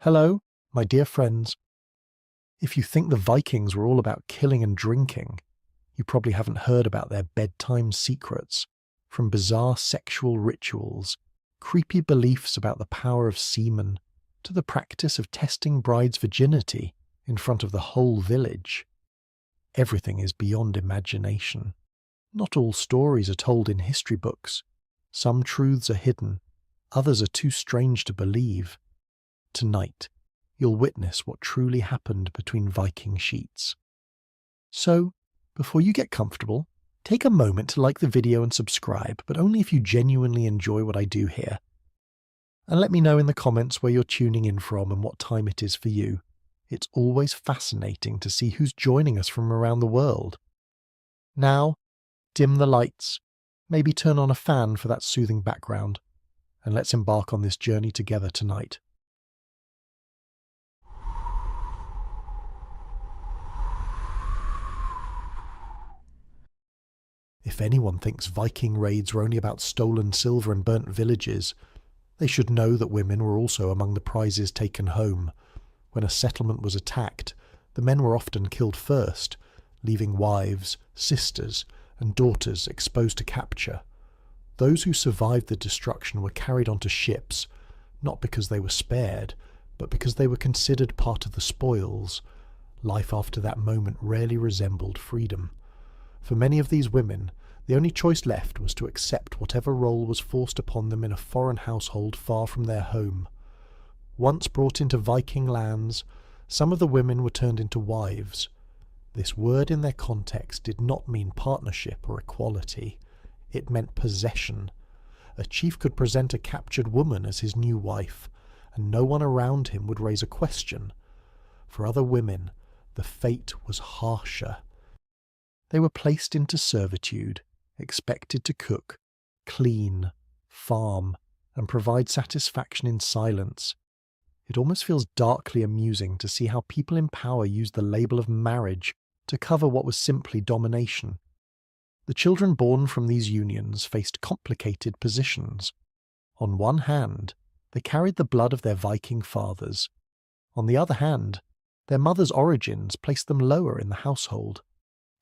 Hello, my dear friends. If you think the Vikings were all about killing and drinking, you probably haven't heard about their bedtime secrets, from bizarre sexual rituals, creepy beliefs about the power of semen, to the practice of testing brides' virginity in front of the whole village. Everything is beyond imagination. Not all stories are told in history books. Some truths are hidden, others are too strange to believe. Tonight, you'll witness what truly happened between Viking sheets. So, before you get comfortable, take a moment to like the video and subscribe, but only if you genuinely enjoy what I do here. And let me know in the comments where you're tuning in from and what time it is for you. It's always fascinating to see who's joining us from around the world. Now, dim the lights, maybe turn on a fan for that soothing background, and let's embark on this journey together tonight. If anyone thinks Viking raids were only about stolen silver and burnt villages, they should know that women were also among the prizes taken home. When a settlement was attacked, the men were often killed first, leaving wives, sisters, and daughters exposed to capture. Those who survived the destruction were carried onto ships, not because they were spared, but because they were considered part of the spoils. Life after that moment rarely resembled freedom. For many of these women, the only choice left was to accept whatever role was forced upon them in a foreign household far from their home. Once brought into Viking lands, some of the women were turned into wives. This word in their context did not mean partnership or equality. It meant possession. A chief could present a captured woman as his new wife, and no one around him would raise a question. For other women, the fate was harsher. They were placed into servitude, expected to cook, clean, farm, and provide satisfaction in silence. It almost feels darkly amusing to see how people in power used the label of marriage to cover what was simply domination. The children born from these unions faced complicated positions. On one hand, they carried the blood of their Viking fathers. On the other hand, their mothers' origins placed them lower in the household.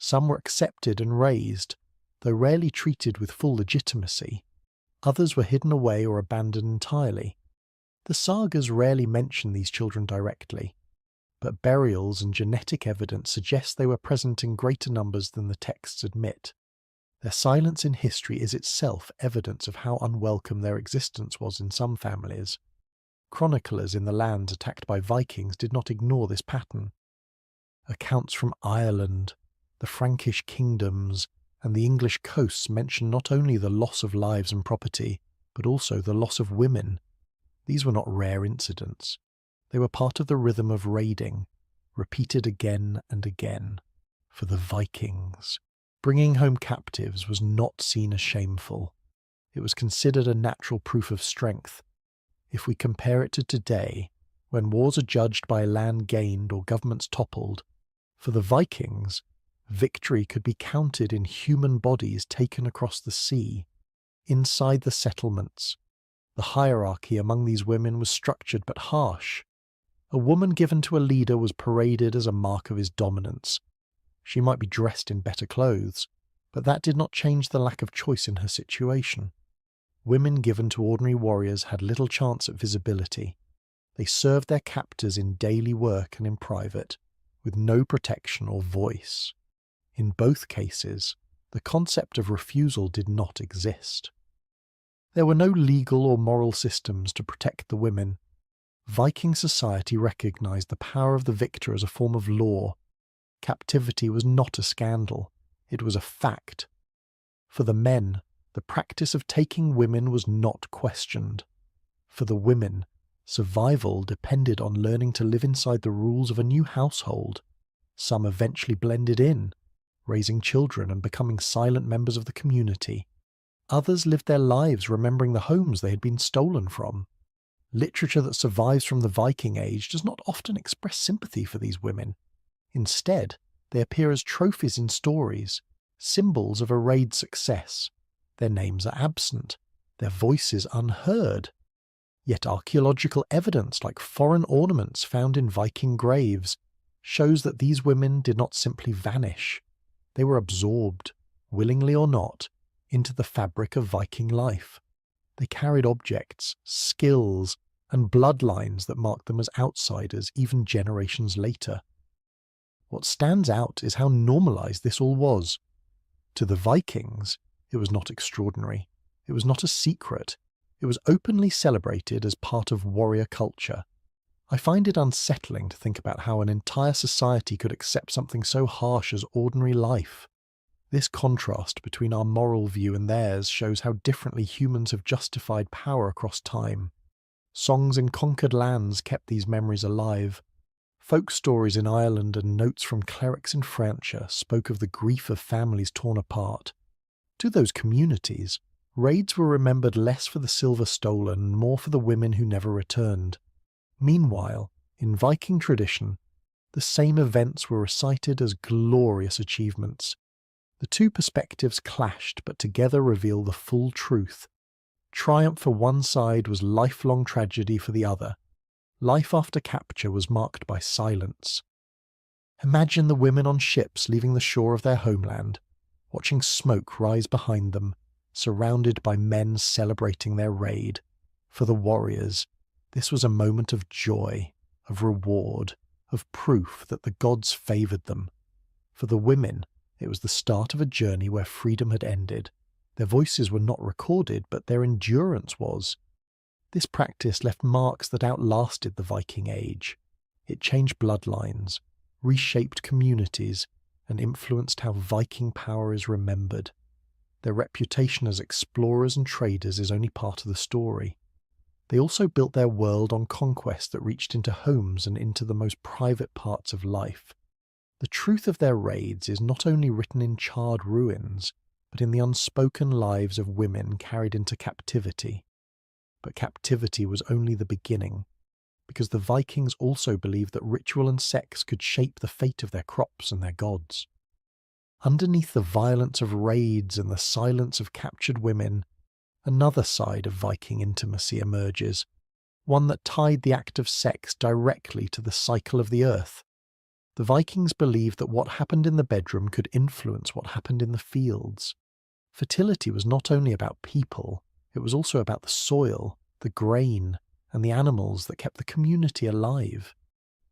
Some were accepted and raised, though rarely treated with full legitimacy. Others were hidden away or abandoned entirely. The Sagas rarely mention these children directly, but burials and genetic evidence suggest they were present in greater numbers than the texts admit. Their silence in history is itself evidence of how unwelcome their existence was in some families. Chroniclers in the lands attacked by Vikings did not ignore this pattern. Accounts from Ireland, the Frankish kingdoms, and the English coasts mention not only the loss of lives and property, but also the loss of women. These were not rare incidents. They were part of the rhythm of raiding, repeated again and again. For the Vikings, bringing home captives was not seen as shameful. It was considered a natural proof of strength. If we compare it to today, when wars are judged by land gained or governments toppled, for the Vikings, victory could be counted in human bodies taken across the sea. Inside the settlements, the hierarchy among these women was structured but harsh. A woman given to a leader was paraded as a mark of his dominance. She might be dressed in better clothes, but that did not change the lack of choice in her situation. Women given to ordinary warriors had little chance at visibility. They served their captors in daily work and in private, with no protection or voice. In both cases, the concept of refusal did not exist. There were no legal or moral systems to protect the women. Viking society recognized the power of the victor as a form of law. Captivity was not a scandal, it was a fact. For the men, the practice of taking women was not questioned. For the women, survival depended on learning to live inside the rules of a new household. Some eventually blended in, raising children and becoming silent members of the community. Others lived their lives remembering the homes they had been stolen from. Literature that survives from the Viking Age does not often express sympathy for these women. Instead, they appear as trophies in stories, symbols of a raid success. Their names are absent, their voices unheard. Yet archaeological evidence, like foreign ornaments found in Viking graves, shows that these women did not simply vanish. They were absorbed, willingly or not, into the fabric of Viking life. They carried objects, skills, and bloodlines that marked them as outsiders even generations later. What stands out is how normalized this all was. To the Vikings, it was not extraordinary. It was not a secret. It was openly celebrated as part of warrior culture. I find it unsettling to think about how an entire society could accept something so harsh as ordinary life. This contrast between our moral view and theirs shows how differently humans have justified power across time. Songs in conquered lands kept these memories alive. Folk stories in Ireland and notes from clerics in Francia spoke of the grief of families torn apart. To those communities, raids were remembered less for the silver stolen and more for the women who never returned. Meanwhile, in Viking tradition, the same events were recited as glorious achievements. The two perspectives clashed, but together reveal the full truth. Triumph for one side was lifelong tragedy for the other. Life after capture was marked by silence. Imagine the women on ships leaving the shore of their homeland, watching smoke rise behind them, surrounded by men celebrating their raid. For the warriors, this was a moment of joy, of reward, of proof that the gods favoured them. For the women, it was the start of a journey where freedom had ended. Their voices were not recorded, but their endurance was. This practice left marks that outlasted the Viking Age. It changed bloodlines, reshaped communities, and influenced how Viking power is remembered. Their reputation as explorers and traders is only part of the story. They also built their world on conquest that reached into homes and into the most private parts of life. The truth of their raids is not only written in charred ruins, but in the unspoken lives of women carried into captivity. But captivity was only the beginning, because the Vikings also believed that ritual and sex could shape the fate of their crops and their gods. Underneath the violence of raids and the silence of captured women, another side of Viking intimacy emerges, one that tied the act of sex directly to the cycle of the earth. The Vikings believed that what happened in the bedroom could influence what happened in the fields. Fertility was not only about people, it was also about the soil, the grain, and the animals that kept the community alive.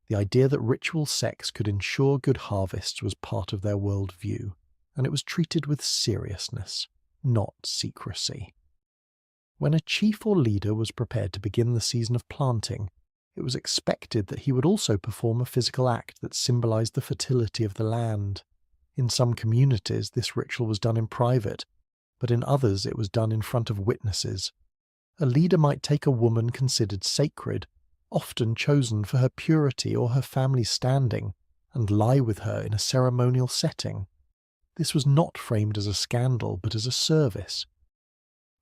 The idea that ritual sex could ensure good harvests was part of their worldview, and it was treated with seriousness, not secrecy. When a chief or leader was prepared to begin the season of planting, it was expected that he would also perform a physical act that symbolized the fertility of the land. In some communities, this ritual was done in private, but in others it was done in front of witnesses. A leader might take a woman considered sacred, often chosen for her purity or her family's standing, and lie with her in a ceremonial setting. This was not framed as a scandal, but as a service.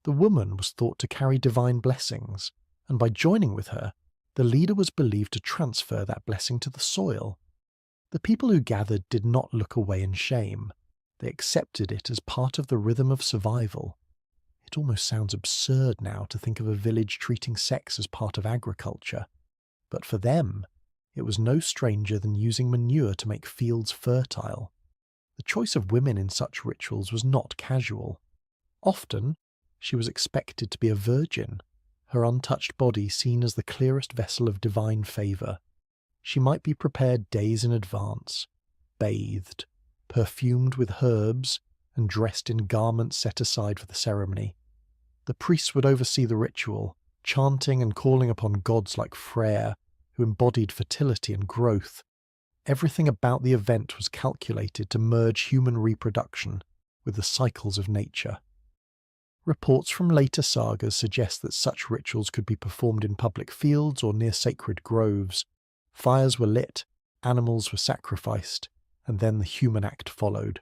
The woman was thought to carry divine blessings, and by joining with her, the leader was believed to transfer that blessing to the soil. The people who gathered did not look away in shame. They accepted it as part of the rhythm of survival. It almost sounds absurd now to think of a village treating sex as part of agriculture. But for them, it was no stranger than using manure to make fields fertile. The choice of women in such rituals was not casual. Often, she was expected to be a virgin, her untouched body seen as the clearest vessel of divine favour. She might be prepared days in advance, bathed, perfumed with herbs, and dressed in garments set aside for the ceremony. The priests would oversee the ritual, chanting and calling upon gods like Freyr, who embodied fertility and growth. Everything about the event was calculated to merge human reproduction with the cycles of nature. Reports from later sagas suggest that such rituals could be performed in public fields or near sacred groves. Fires were lit, animals were sacrificed, and then the human act followed.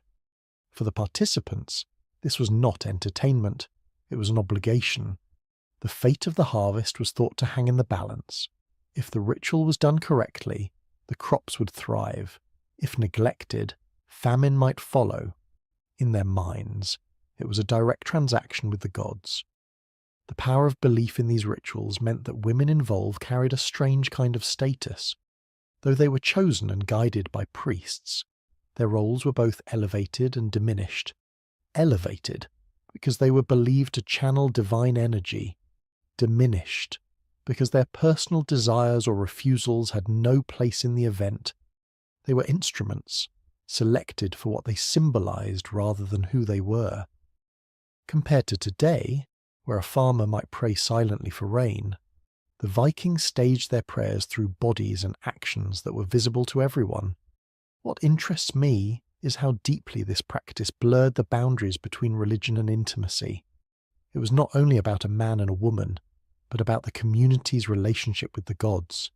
For the participants, this was not entertainment, it was an obligation. The fate of the harvest was thought to hang in the balance. If the ritual was done correctly, the crops would thrive. If neglected, famine might follow. In their minds, it was a direct transaction with the gods. The power of belief in these rituals meant that women involved carried a strange kind of status. Though they were chosen and guided by priests, their roles were both elevated and diminished. Elevated, because they were believed to channel divine energy. Diminished, because their personal desires or refusals had no place in the event. They were instruments, selected for what they symbolized rather than who they were. Compared to today, where a farmer might pray silently for rain, the Vikings staged their prayers through bodies and actions that were visible to everyone. What interests me is how deeply this practice blurred the boundaries between religion and intimacy. It was not only about a man and a woman, but about the community's relationship with the gods.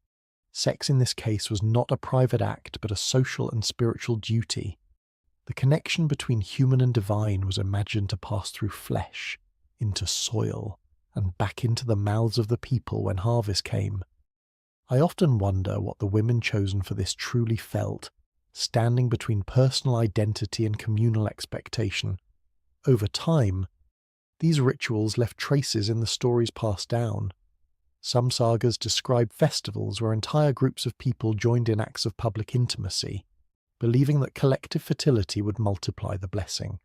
Sex in this case was not a private act, but a social and spiritual duty. The connection between human and divine was imagined to pass through flesh, into soil, and back into the mouths of the people when harvest came. I often wonder what the women chosen for this truly felt, standing between personal identity and communal expectation. Over time, these rituals left traces in the stories passed down. Some sagas describe festivals where entire groups of people joined in acts of public intimacy, believing that collective fertility would multiply the blessing.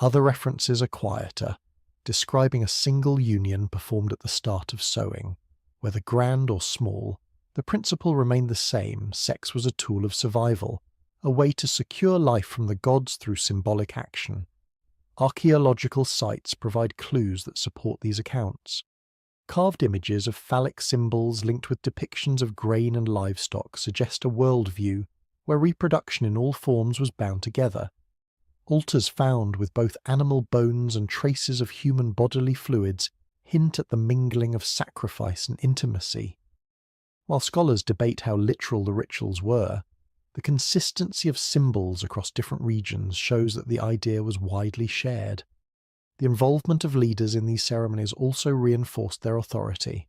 Other references are quieter, describing a single union performed at the start of sowing. Whether grand or small, the principle remained the same: sex was a tool of survival, a way to secure life from the gods through symbolic action. Archaeological sites provide clues that support these accounts. Carved images of phallic symbols linked with depictions of grain and livestock suggest a worldview where reproduction in all forms was bound together. Altars found with both animal bones and traces of human bodily fluids hint at the mingling of sacrifice and intimacy. While scholars debate how literal the rituals were, the consistency of symbols across different regions shows that the idea was widely shared. The involvement of leaders in these ceremonies also reinforced their authority.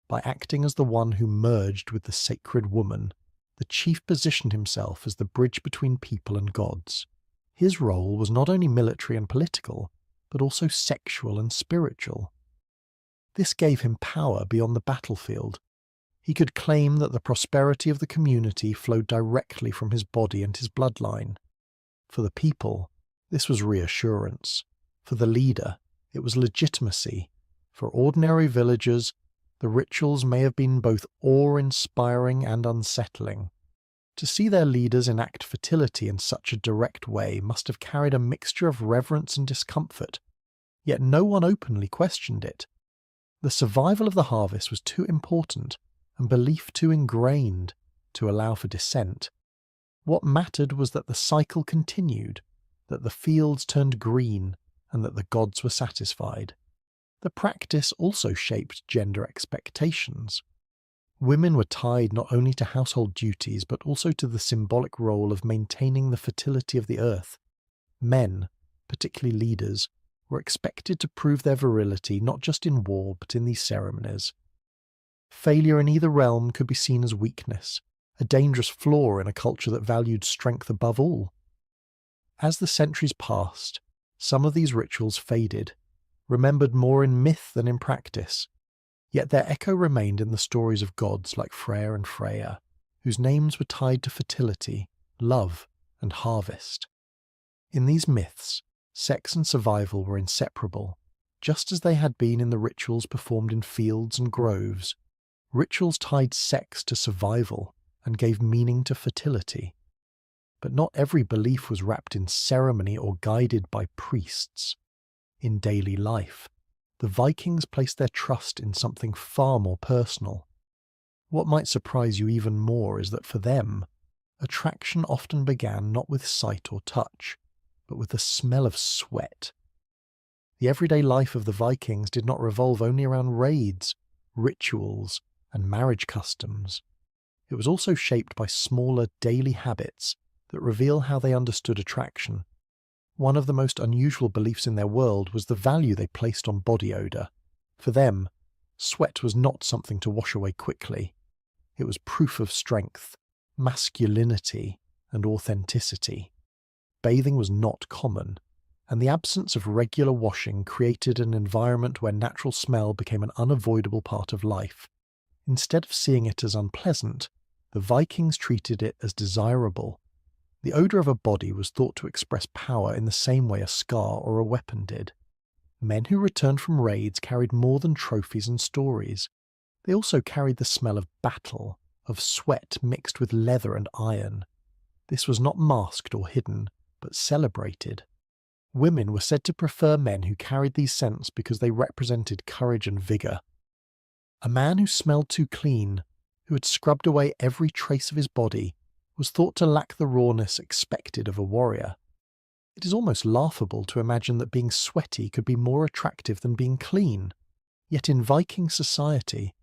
By acting as the one who merged with the sacred woman, the chief positioned himself as the bridge between people and gods. His role was not only military and political, but also sexual and spiritual. This gave him power beyond the battlefield. He could claim that the prosperity of the community flowed directly from his body and his bloodline. For the people, this was reassurance. For the leader, it was legitimacy. For ordinary villagers, the rituals may have been both awe-inspiring and unsettling. To see their leaders enact fertility in such a direct way must have carried a mixture of reverence and discomfort, yet no one openly questioned it. The survival of the harvest was too important, and belief too ingrained, to allow for dissent. What mattered was that the cycle continued, that the fields turned green, and that the gods were satisfied. The practice also shaped gender expectations. Women were tied not only to household duties but also to the symbolic role of maintaining the fertility of the earth. Men, particularly leaders, were expected to prove their virility not just in war but in these ceremonies. Failure in either realm could be seen as weakness, a dangerous flaw in a culture that valued strength above all. As the centuries passed, some of these rituals faded, remembered more in myth than in practice. Yet their echo remained in the stories of gods like Freyr and Freya, whose names were tied to fertility, love, and harvest. In these myths, sex and survival were inseparable, just as they had been in the rituals performed in fields and groves. Rituals tied sex to survival and gave meaning to fertility. But not every belief was wrapped in ceremony or guided by priests. In daily life, the Vikings placed their trust in something far more personal. What might surprise you even more is that for them, attraction often began not with sight or touch, but with the smell of sweat. The everyday life of the Vikings did not revolve only around raids, rituals, and marriage customs. It was also shaped by smaller daily habits that reveal how they understood attraction. One of the most unusual beliefs in their world was the value they placed on body odor. For them, sweat was not something to wash away quickly. It was proof of strength, masculinity, and authenticity. Bathing was not common, and the absence of regular washing created an environment where natural smell became an unavoidable part of life. Instead of seeing it as unpleasant, the Vikings treated it as desirable. The odour of a body was thought to express power in the same way a scar or a weapon did. Men who returned from raids carried more than trophies and stories. They also carried the smell of battle, of sweat mixed with leather and iron. This was not masked or hidden, but celebrated. Women were said to prefer men who carried these scents because they represented courage and vigour. A man who smelled too clean, who had scrubbed away every trace of his body, was thought to lack the rawness expected of a warrior. It is almost laughable to imagine that being sweaty could be more attractive than being clean. Yet in Viking society,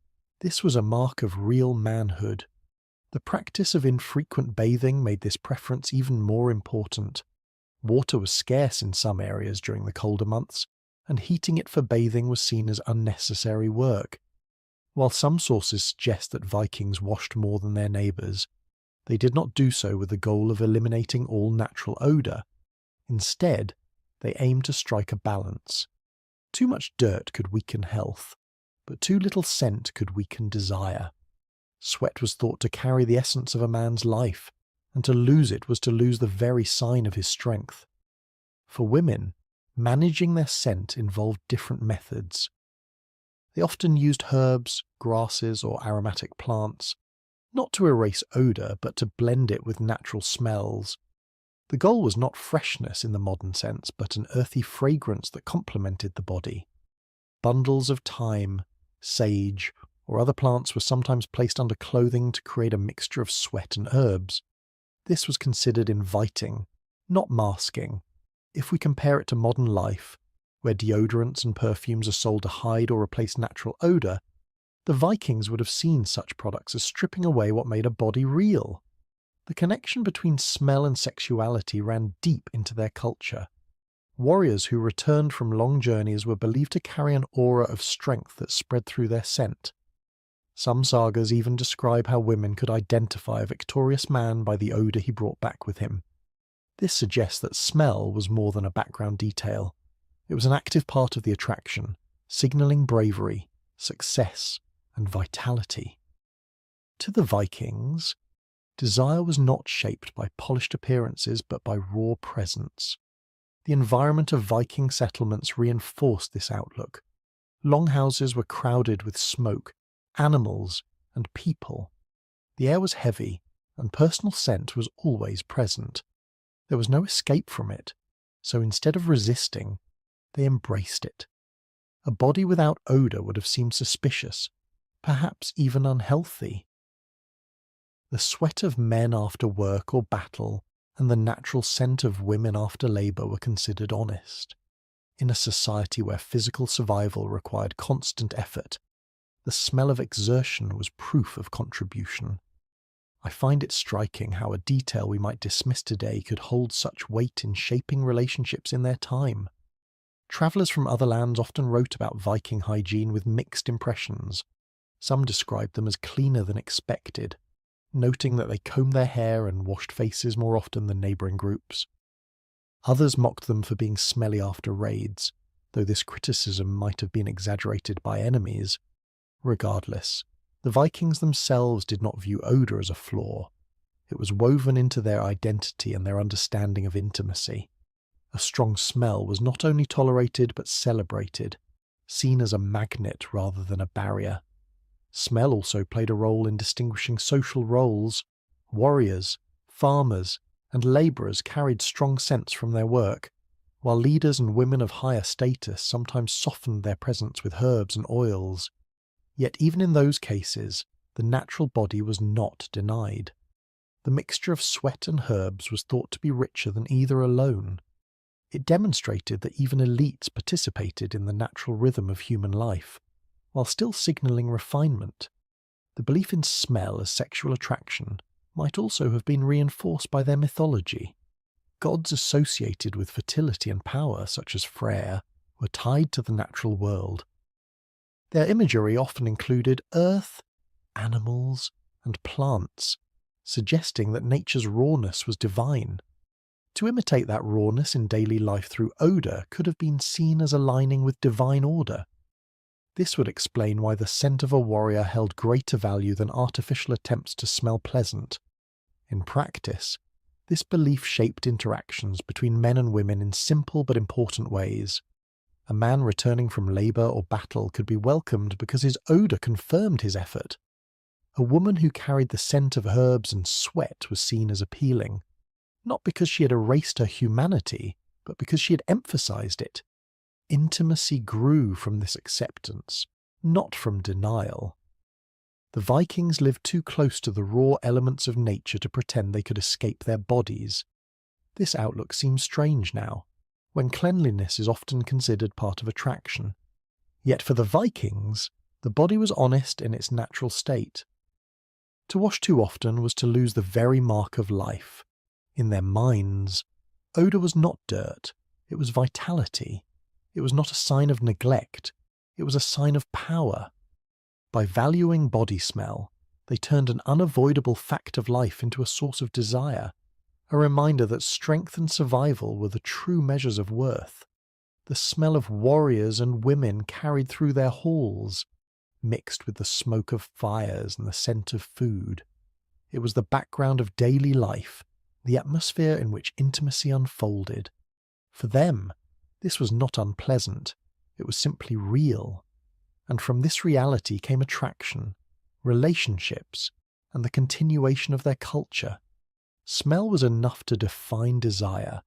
this was a mark of real manhood. The practice of infrequent bathing made this preference even more important. Water was scarce in some areas during the colder months, and heating it for bathing was seen as unnecessary work. While some sources suggest that Vikings washed more than their neighbours, they did not do so with the goal of eliminating all natural odour. Instead, they aimed to strike a balance. Too much dirt could weaken health, but too little scent could weaken desire. Sweat was thought to carry the essence of a man's life, and to lose it was to lose the very sign of his strength. For women, managing their scent involved different methods. They often used herbs, grasses, or aromatic plants, not to erase odour, but to blend it with natural smells. The goal was not freshness in the modern sense, but an earthy fragrance that complemented the body. Bundles of thyme, sage, or other plants were sometimes placed under clothing to create a mixture of sweat and herbs. This was considered inviting, not masking. If we compare it to modern life, where deodorants and perfumes are sold to hide or replace natural odour, the Vikings would have seen such products as stripping away what made a body real. The connection between smell and sexuality ran deep into their culture. Warriors who returned from long journeys were believed to carry an aura of strength that spread through their scent. Some sagas even describe how women could identify a victorious man by the odour he brought back with him. This suggests that smell was more than a background detail. It was an active part of the attraction, signalling bravery, success, and vitality. To the Vikings, desire was not shaped by polished appearances but by raw presence. The environment of Viking settlements reinforced this outlook. Longhouses were crowded with smoke, animals, and people. The air was heavy, and personal scent was always present. There was no escape from it, so instead of resisting, they embraced it. A body without odour would have seemed suspicious, perhaps even unhealthy. The sweat of men after work or battle and the natural scent of women after labour were considered honest. In a society where physical survival required constant effort, the smell of exertion was proof of contribution. I find it striking how a detail we might dismiss today could hold such weight in shaping relationships in their time. Travellers from other lands often wrote about Viking hygiene with mixed impressions. Some described them as cleaner than expected, noting that they combed their hair and washed faces more often than neighbouring groups. Others mocked them for being smelly after raids, though this criticism might have been exaggerated by enemies. Regardless, the Vikings themselves did not view odour as a flaw. It was woven into their identity and their understanding of intimacy. A strong smell was not only tolerated but celebrated, seen as a magnet rather than a barrier. Smell also played a role in distinguishing social roles. Warriors, farmers, and labourers carried strong scents from their work, while leaders and women of higher status sometimes softened their presence with herbs and oils. Yet even in those cases, the natural body was not denied. The mixture of sweat and herbs was thought to be richer than either alone. It demonstrated that even elites participated in the natural rhythm of human life, while still signalling refinement. The belief in smell as sexual attraction might also have been reinforced by their mythology. Gods associated with fertility and power, such as Freyr, were tied to the natural world. Their imagery often included earth, animals, and plants, suggesting that nature's rawness was divine. To imitate that rawness in daily life through odour could have been seen as aligning with divine order. This would explain why the scent of a warrior held greater value than artificial attempts to smell pleasant. In practice, this belief shaped interactions between men and women in simple but important ways. A man returning from labour or battle could be welcomed because his odour confirmed his effort. A woman who carried the scent of herbs and sweat was seen as appealing, not because she had erased her humanity, but because she had emphasized it. Intimacy grew from this acceptance, not from denial. The Vikings lived too close to the raw elements of nature to pretend they could escape their bodies. This outlook seems strange now, when cleanliness is often considered part of attraction. Yet for the Vikings, the body was honest in its natural state. To wash too often was to lose the very mark of life. In their minds, odour was not dirt, it was vitality. It was not a sign of neglect, it was a sign of power. By valuing body smell, they turned an unavoidable fact of life into a source of desire, a reminder that strength and survival were the true measures of worth. The smell of warriors and women carried through their halls, mixed with the smoke of fires and the scent of food. It was the background of daily life, the atmosphere in which intimacy unfolded. For them, this was not unpleasant, it was simply real. And from this reality came attraction, relationships, and the continuation of their culture. Smell was enough to define desire,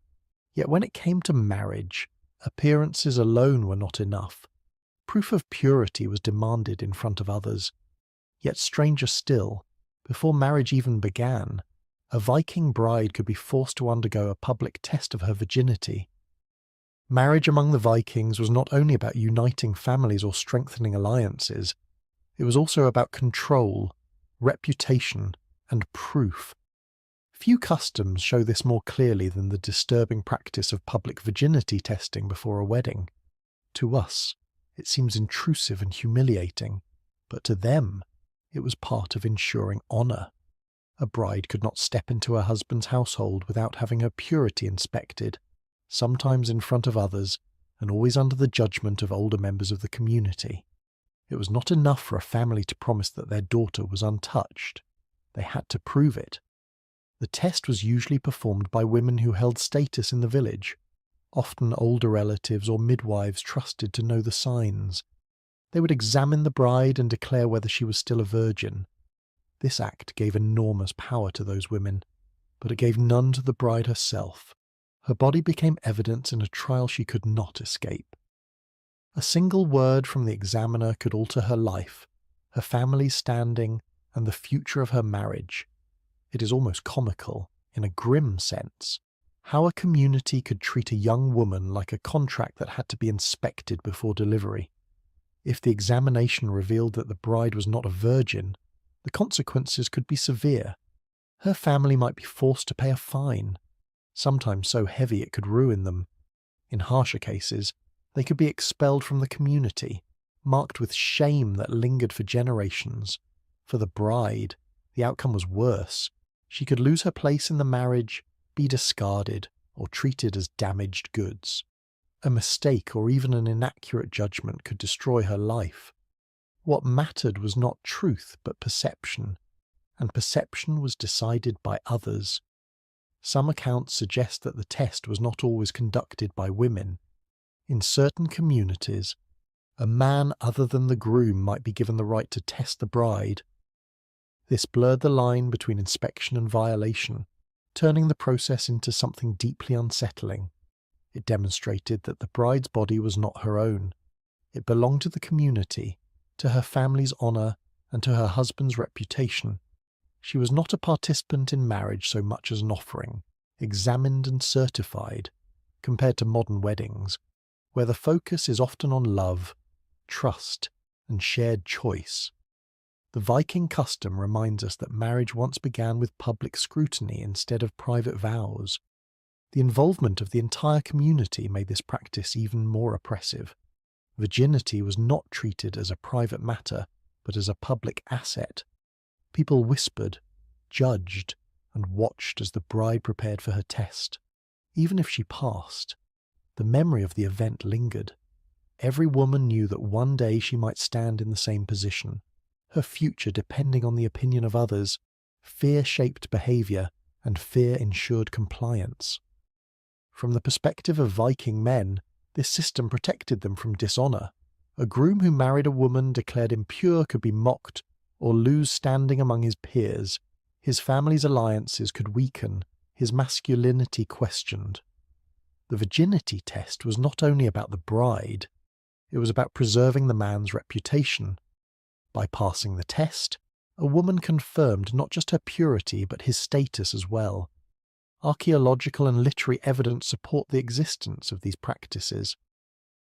yet when it came to marriage, appearances alone were not enough. Proof of purity was demanded in front of others. Yet stranger still, before marriage even began, a Viking bride could be forced to undergo a public test of her virginity. Marriage among the Vikings was not only about uniting families or strengthening alliances, it was also about control, reputation, and proof. Few customs show this more clearly than the disturbing practice of public virginity testing before a wedding. To us, it seems intrusive and humiliating, but to them, it was part of ensuring honour. A bride could not step into her husband's household without having her purity inspected, sometimes in front of others, and always under the judgment of older members of the community. It was not enough for a family to promise that their daughter was untouched. They had to prove it. The test was usually performed by women who held status in the village, often older relatives or midwives trusted to know the signs. They would examine the bride and declare whether she was still a virgin. This act gave enormous power to those women, but it gave none to the bride herself. Her body became evidence in a trial she could not escape. A single word from the examiner could alter her life, her family's standing, and the future of her marriage. It is almost comical, in a grim sense, how a community could treat a young woman like a contract that had to be inspected before delivery. If the examination revealed that the bride was not a virgin, the consequences could be severe. Her family might be forced to pay a fine, sometimes so heavy it could ruin them. In harsher cases, they could be expelled from the community, marked with shame that lingered for generations. For the bride, the outcome was worse. She could lose her place in the marriage, be discarded, or treated as damaged goods. A mistake or even an inaccurate judgment could destroy her life. What mattered was not truth but perception, and perception was decided by others. Some accounts suggest that the test was not always conducted by women. In certain communities, a man other than the groom might be given the right to test the bride. This blurred the line between inspection and violation, turning the process into something deeply unsettling. It demonstrated that the bride's body was not her own. It belonged to the community, to her family's honour, and to her husband's reputation. She was not a participant in marriage so much as an offering, examined and certified, compared to modern weddings, where the focus is often on love, trust, and shared choice. The Viking custom reminds us that marriage once began with public scrutiny instead of private vows. The involvement of the entire community made this practice even more oppressive. Virginity was not treated as a private matter, but as a public asset. People whispered, judged, and watched as the bride prepared for her test. Even if she passed, the memory of the event lingered. Every woman knew that one day she might stand in the same position, her future depending on the opinion of others. Fear shaped behaviour, and fear ensured compliance. From the perspective of Viking men, this system protected them from dishonour. A groom who married a woman declared impure could be mocked or lose standing among his peers. His family's alliances could weaken, his masculinity questioned. The virginity test was not only about the bride, it was about preserving the man's reputation. By passing the test, a woman confirmed not just her purity but his status as well. Archaeological and literary evidence support the existence of these practices.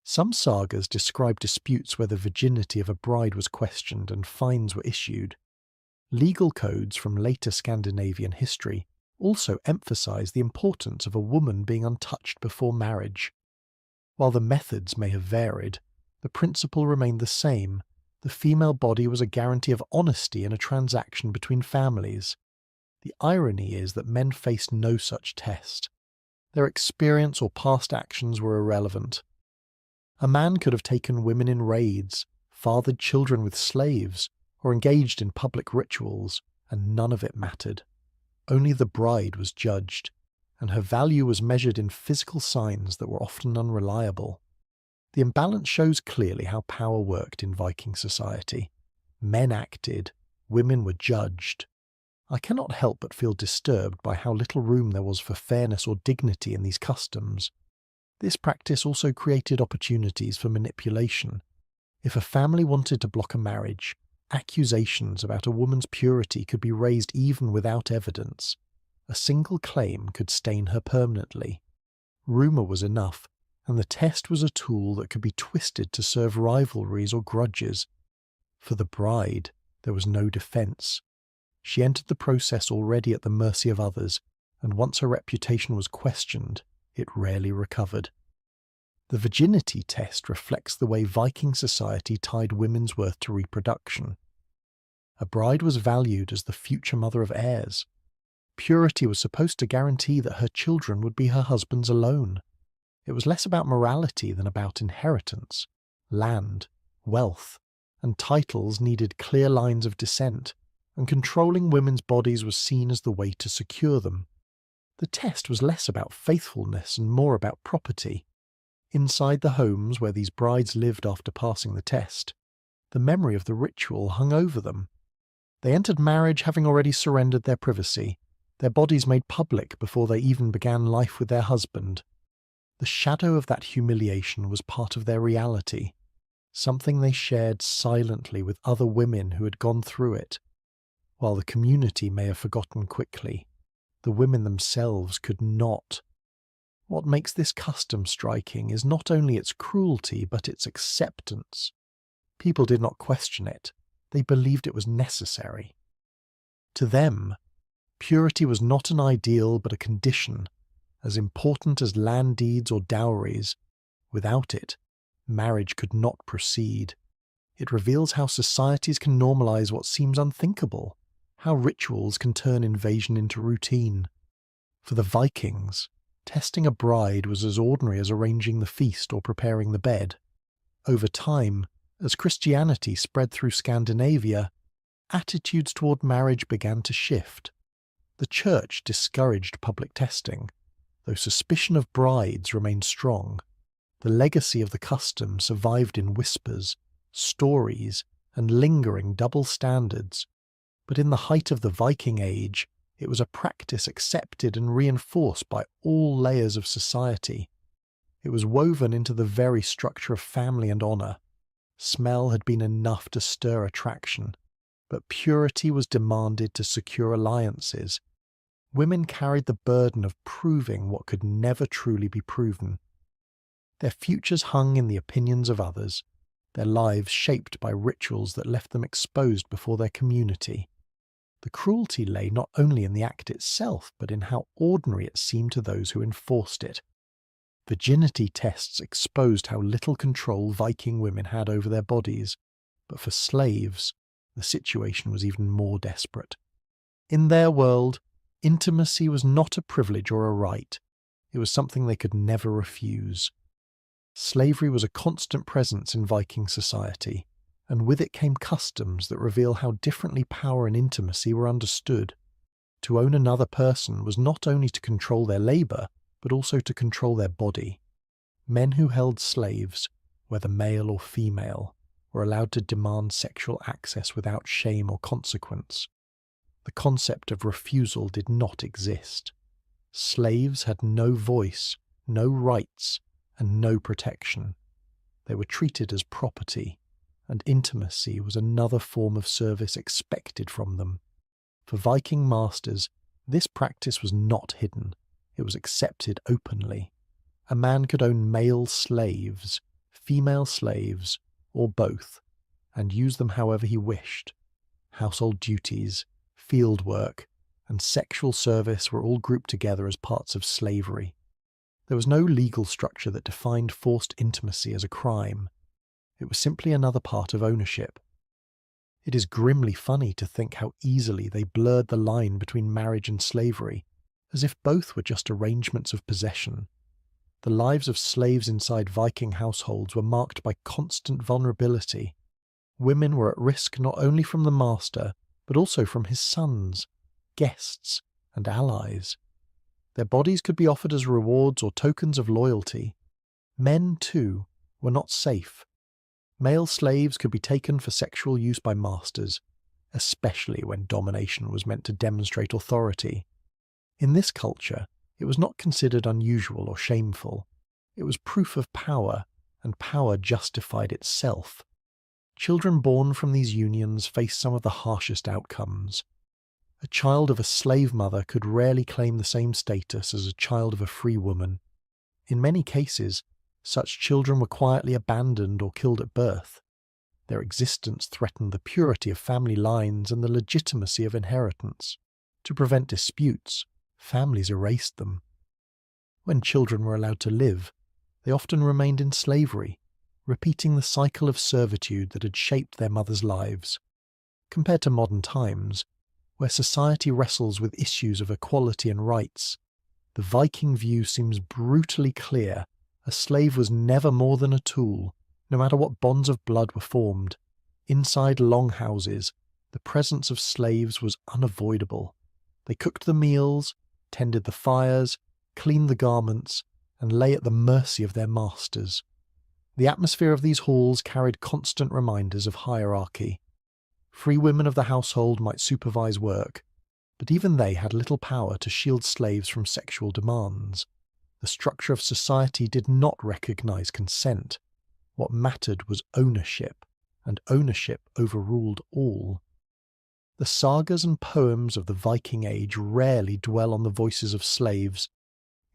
Some sagas describe disputes where the virginity of a bride was questioned and fines were issued. Legal codes from later Scandinavian history also emphasize the importance of a woman being untouched before marriage. While the methods may have varied, the principle remained the same. The female body was a guarantee of honesty in a transaction between families. The irony is that men faced no such test. Their experience or past actions were irrelevant. A man could have taken women in raids, fathered children with slaves, or engaged in public rituals, and none of it mattered. Only the bride was judged, and her value was measured in physical signs that were often unreliable. The imbalance shows clearly how power worked in Viking society. Men acted, women were judged. I cannot help but feel disturbed by how little room there was for fairness or dignity in these customs. This practice also created opportunities for manipulation. If a family wanted to block a marriage, accusations about a woman's purity could be raised even without evidence. A single claim could stain her permanently. Rumour was enough, and the test was a tool that could be twisted to serve rivalries or grudges. For the bride, there was no defence. She entered the process already at the mercy of others, and once her reputation was questioned, it rarely recovered. The virginity test reflects the way Viking society tied women's worth to reproduction. A bride was valued as the future mother of heirs. Purity was supposed to guarantee that her children would be her husband's alone. It was less about morality than about inheritance. Land, wealth, and titles needed clear lines of descent, and controlling women's bodies was seen as the way to secure them. The test was less about faithfulness and more about property. Inside the homes where these brides lived after passing the test, the memory of the ritual hung over them. They entered marriage having already surrendered their privacy, their bodies made public before they even began life with their husband. The shadow of that humiliation was part of their reality, something they shared silently with other women who had gone through it. While the community may have forgotten quickly, the women themselves could not. What makes this custom striking is not only its cruelty but its acceptance. People did not question it, they believed it was necessary. To them, purity was not an ideal but a condition, as important as land deeds or dowries. Without it, marriage could not proceed. It reveals how societies can normalize what seems unthinkable, how rituals can turn invasion into routine. For the Vikings, testing a bride was as ordinary as arranging the feast or preparing the bed. Over time, as Christianity spread through Scandinavia, attitudes toward marriage began to shift. The church discouraged public testing, though suspicion of brides remained strong. The legacy of the custom survived in whispers, stories, and lingering double standards. But in the height of the Viking Age, it was a practice accepted and reinforced by all layers of society. It was woven into the very structure of family and honour. Smell had been enough to stir attraction, but purity was demanded to secure alliances. Women carried the burden of proving what could never truly be proven. Their futures hung in the opinions of others, their lives shaped by rituals that left them exposed before their community. The cruelty lay not only in the act itself, but in how ordinary it seemed to those who enforced it. Virginity tests exposed how little control Viking women had over their bodies, but for slaves, the situation was even more desperate. In their world, intimacy was not a privilege or a right. It was something they could never refuse. Slavery was a constant presence in Viking society, and with it came customs that reveal how differently power and intimacy were understood. To own another person was not only to control their labour, but also to control their body. Men who held slaves, whether male or female, were allowed to demand sexual access without shame or consequence. The concept of refusal did not exist. Slaves had no voice, no rights, and no protection. They were treated as property, and intimacy was another form of service expected from them. For Viking masters, this practice was not hidden. It was accepted openly. A man could own male slaves, female slaves, or both, and use them however he wished. Household duties, field work, and sexual service were all grouped together as parts of slavery. There was no legal structure that defined forced intimacy as a crime. It was simply another part of ownership. It is grimly funny to think how easily they blurred the line between marriage and slavery, as if both were just arrangements of possession. The lives of slaves inside Viking households were marked by constant vulnerability. Women were at risk not only from the master, but also from his sons, guests, and allies. Their bodies could be offered as rewards or tokens of loyalty. Men, too, were not safe. Male slaves could be taken for sexual use by masters, especially when domination was meant to demonstrate authority. In this culture, it was not considered unusual or shameful. It was proof of power, and power justified itself. Children born from these unions faced some of the harshest outcomes. A child of a slave mother could rarely claim the same status as a child of a free woman. In many cases, such children were quietly abandoned or killed at birth. Their existence threatened the purity of family lines and the legitimacy of inheritance. To prevent disputes, families erased them. When children were allowed to live, they often remained in slavery, repeating the cycle of servitude that had shaped their mothers' lives. Compared to modern times, where society wrestles with issues of equality and rights, the Viking view seems brutally clear. A slave was never more than a tool, no matter what bonds of blood were formed. Inside longhouses, the presence of slaves was unavoidable. They cooked the meals, tended the fires, cleaned the garments, and lay at the mercy of their masters. The atmosphere of these halls carried constant reminders of hierarchy. Free women of the household might supervise work, but even they had little power to shield slaves from sexual demands. The structure of society did not recognize consent. What mattered was ownership, and ownership overruled all. The sagas and poems of the Viking Age rarely dwell on the voices of slaves.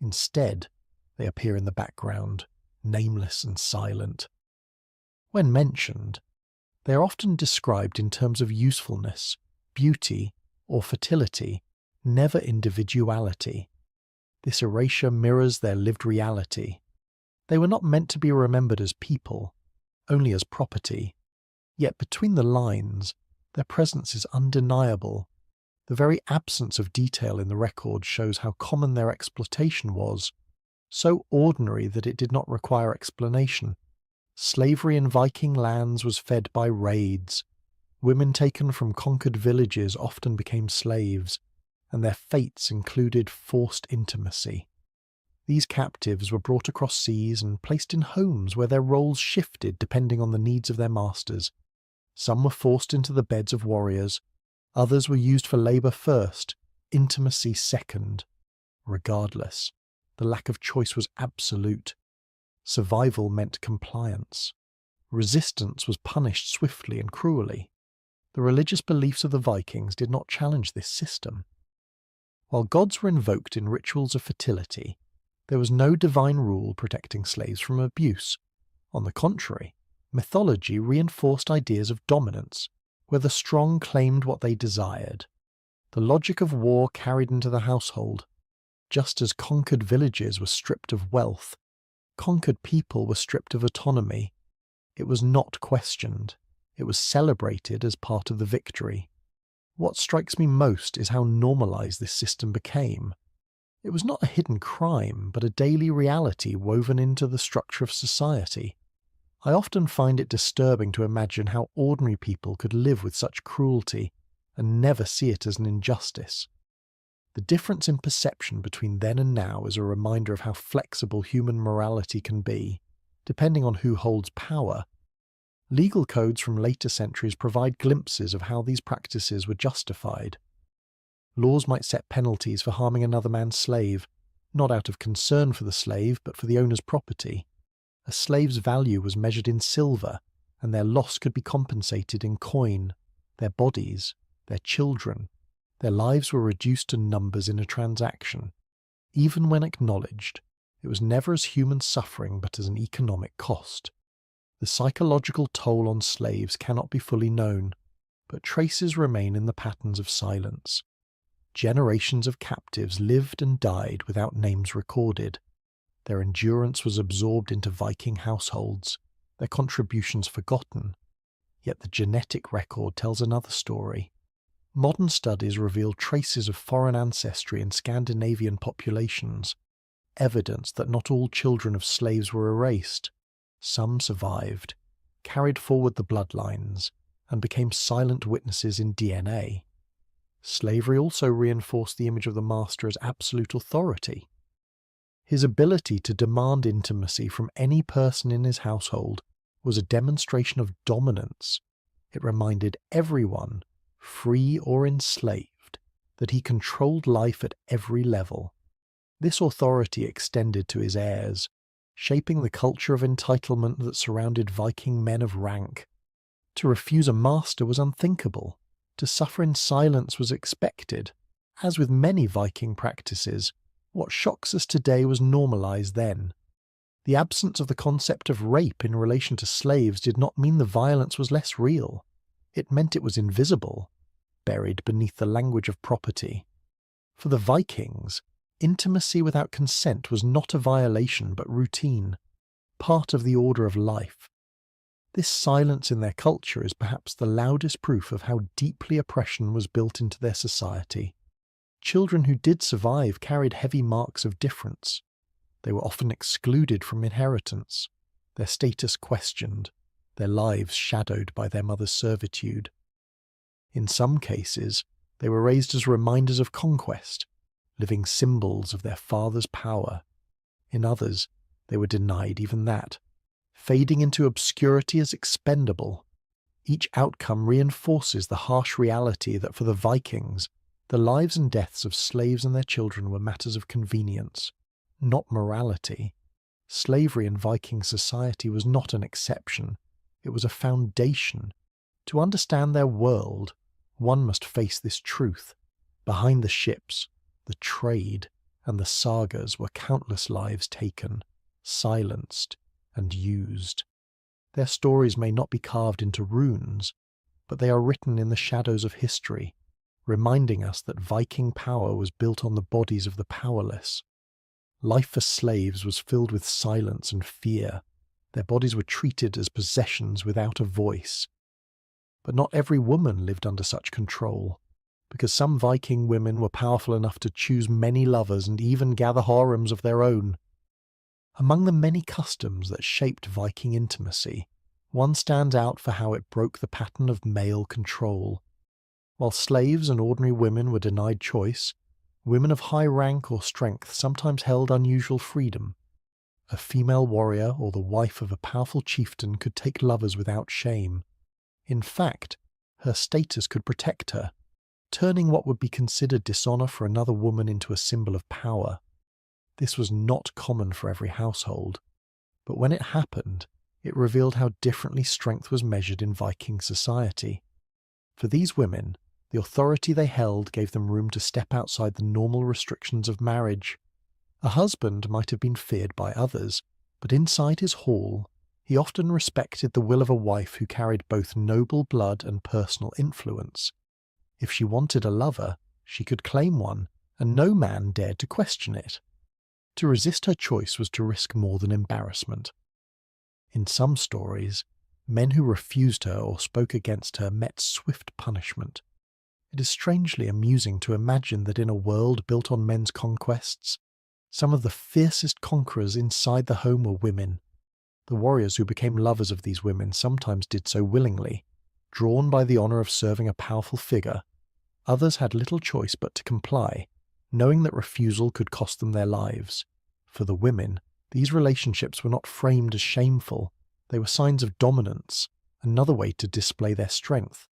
Instead, they appear in the background, nameless and silent. When mentioned, they are often described in terms of usefulness, beauty, or fertility, never individuality. This erasure mirrors their lived reality. They were not meant to be remembered as people, only as property. Yet between the lines, their presence is undeniable. The very absence of detail in the record shows how common their exploitation was, so ordinary that it did not require explanation. Slavery in Viking lands was fed by raids. Women taken from conquered villages often became slaves, and their fates included forced intimacy. These captives were brought across seas and placed in homes where their roles shifted depending on the needs of their masters. Some were forced into the beds of warriors, others were used for labour first, intimacy second. Regardless, the lack of choice was absolute. Survival meant compliance. Resistance was punished swiftly and cruelly. The religious beliefs of the Vikings did not challenge this system. While gods were invoked in rituals of fertility, there was no divine rule protecting slaves from abuse. On the contrary, mythology reinforced ideas of dominance, where the strong claimed what they desired. The logic of war carried into the household. Just as conquered villages were stripped of wealth, conquered people were stripped of autonomy. It was not questioned. It was celebrated as part of the victory. What strikes me most is how normalized this system became. It was not a hidden crime, but a daily reality woven into the structure of society. I often find it disturbing to imagine how ordinary people could live with such cruelty and never see it as an injustice. The difference in perception between then and now is a reminder of how flexible human morality can be, depending on who holds power. Legal codes from later centuries provide glimpses of how these practices were justified. Laws might set penalties for harming another man's slave, not out of concern for the slave, but for the owner's property. A slave's value was measured in silver, and their loss could be compensated in coin, their bodies, their children. Their lives were reduced to numbers in a transaction. Even when acknowledged, it was never as human suffering but as an economic cost. The psychological toll on slaves cannot be fully known, but traces remain in the patterns of silence. Generations of captives lived and died without names recorded. Their endurance was absorbed into Viking households, their contributions forgotten. Yet the genetic record tells another story. Modern studies reveal traces of foreign ancestry in Scandinavian populations, evidence that not all children of slaves were erased. Some survived, carried forward the bloodlines, and became silent witnesses in DNA. Slavery also reinforced the image of the master as absolute authority. His ability to demand intimacy from any person in his household was a demonstration of dominance. It reminded everyone, free or enslaved, that he controlled life at every level. This authority extended to his heirs, shaping the culture of entitlement that surrounded Viking men of rank. To refuse a master was unthinkable. To suffer in silence was expected. As with many Viking practices, what shocks us today was normalized then. The absence of the concept of rape in relation to slaves did not mean the violence was less real. It meant it was invisible, buried beneath the language of property. For the Vikings, intimacy without consent was not a violation but routine, part of the order of life. This silence in their culture is perhaps the loudest proof of how deeply oppression was built into their society. Children who did survive carried heavy marks of difference. They were often excluded from inheritance, their status questioned, their lives shadowed by their mother's servitude. In some cases, they were raised as reminders of conquest, living symbols of their father's power. In others, they were denied even that, fading into obscurity as expendable. Each outcome reinforces the harsh reality that for the Vikings, the lives and deaths of slaves and their children were matters of convenience, not morality. Slavery in Viking society was not an exception, it was a foundation. To understand their world, one must face this truth. Behind the ships, the trade, and the sagas were countless lives taken, silenced, and used. Their stories may not be carved into runes, but they are written in the shadows of history, reminding us that Viking power was built on the bodies of the powerless. Life for slaves was filled with silence and fear. Their bodies were treated as possessions without a voice. But not every woman lived under such control, because some Viking women were powerful enough to choose many lovers and even gather harems of their own. Among the many customs that shaped Viking intimacy, one stands out for how it broke the pattern of male control. While slaves and ordinary women were denied choice, women of high rank or strength sometimes held unusual freedom. A female warrior or the wife of a powerful chieftain could take lovers without shame. In fact, her status could protect her, turning what would be considered dishonor for another woman into a symbol of power. This was not common for every household, but when it happened, it revealed how differently strength was measured in Viking society. For these women, the authority they held gave them room to step outside the normal restrictions of marriage. A husband might have been feared by others, but inside his hall, he often respected the will of a wife who carried both noble blood and personal influence. If she wanted a lover, she could claim one, and no man dared to question it. To resist her choice was to risk more than embarrassment. In some stories, men who refused her or spoke against her met swift punishment. It is strangely amusing to imagine that in a world built on men's conquests, some of the fiercest conquerors inside the home were women. The warriors who became lovers of these women sometimes did so willingly, drawn by the honour of serving a powerful figure. Others had little choice but to comply, knowing that refusal could cost them their lives. For the women, these relationships were not framed as shameful. They were signs of dominance, another way to display their strength.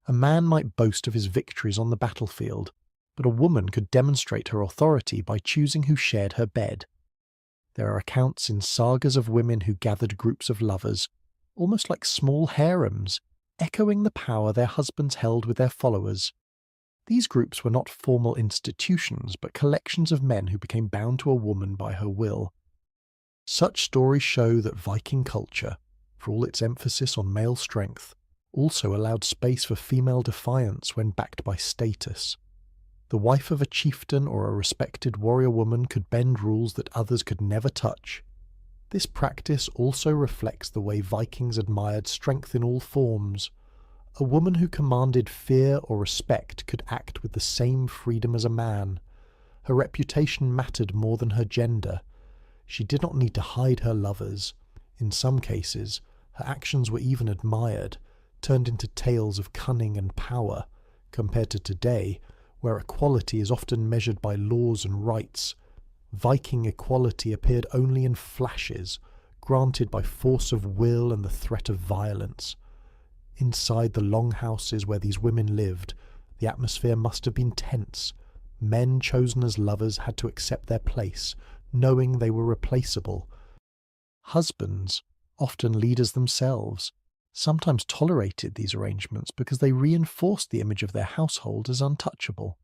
A man might boast of his victories on the battlefield, but a woman could demonstrate her authority by choosing who shared her bed. There are accounts in sagas of women who gathered groups of lovers, almost like small harems, echoing the power their husbands held with their followers. These groups were not formal institutions, but collections of men who became bound to a woman by her will. Such stories show that Viking culture, for all its emphasis on male strength, also allowed space for female defiance when backed by status. The wife of a chieftain or a respected warrior woman could bend rules that others could never touch. This practice also reflects the way Vikings admired strength in all forms. A woman who commanded fear or respect could act with the same freedom as a man. Her reputation mattered more than her gender. She did not need to hide her lovers. In some cases, her actions were even admired, turned into tales of cunning and power, compared to today, where equality is often measured by laws and rites. Viking equality appeared only in flashes, granted by force of will and the threat of violence. Inside the longhouses where these women lived, the atmosphere must have been tense. Men chosen as lovers had to accept their place, knowing they were replaceable. Husbands, often leaders themselves, sometimes tolerated these arrangements because they reinforced the image of their household as untouchable.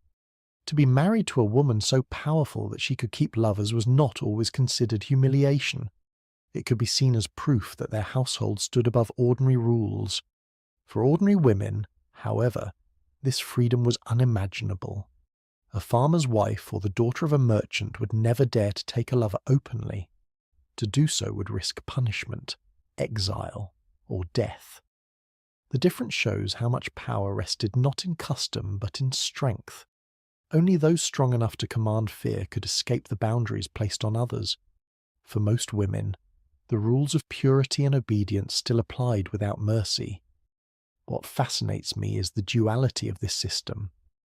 To be married to a woman so powerful that she could keep lovers was not always considered humiliation. It could be seen as proof that their household stood above ordinary rules. For ordinary women, however, this freedom was unimaginable. A farmer's wife or the daughter of a merchant would never dare to take a lover openly. To do so would risk punishment, exile, or death. The difference shows how much power rested not in custom but in strength. Only those strong enough to command fear could escape the boundaries placed on others. For most women, the rules of purity and obedience still applied without mercy. What fascinates me is the duality of this system.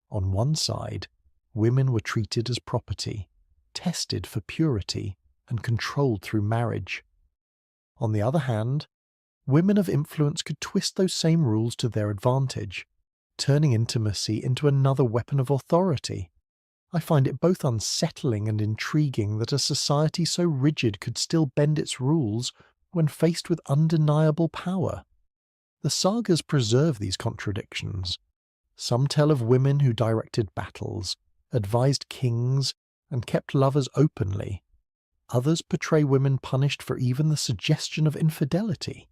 On one side, women were treated as property, tested for purity, and controlled through marriage. On the other hand, women of influence could twist those same rules to their advantage, turning intimacy into another weapon of authority. I find it both unsettling and intriguing that a society so rigid could still bend its rules when faced with undeniable power. The sagas preserve these contradictions. Some tell of women who directed battles, advised kings, and kept lovers openly. Others portray women punished for even the suggestion of infidelity.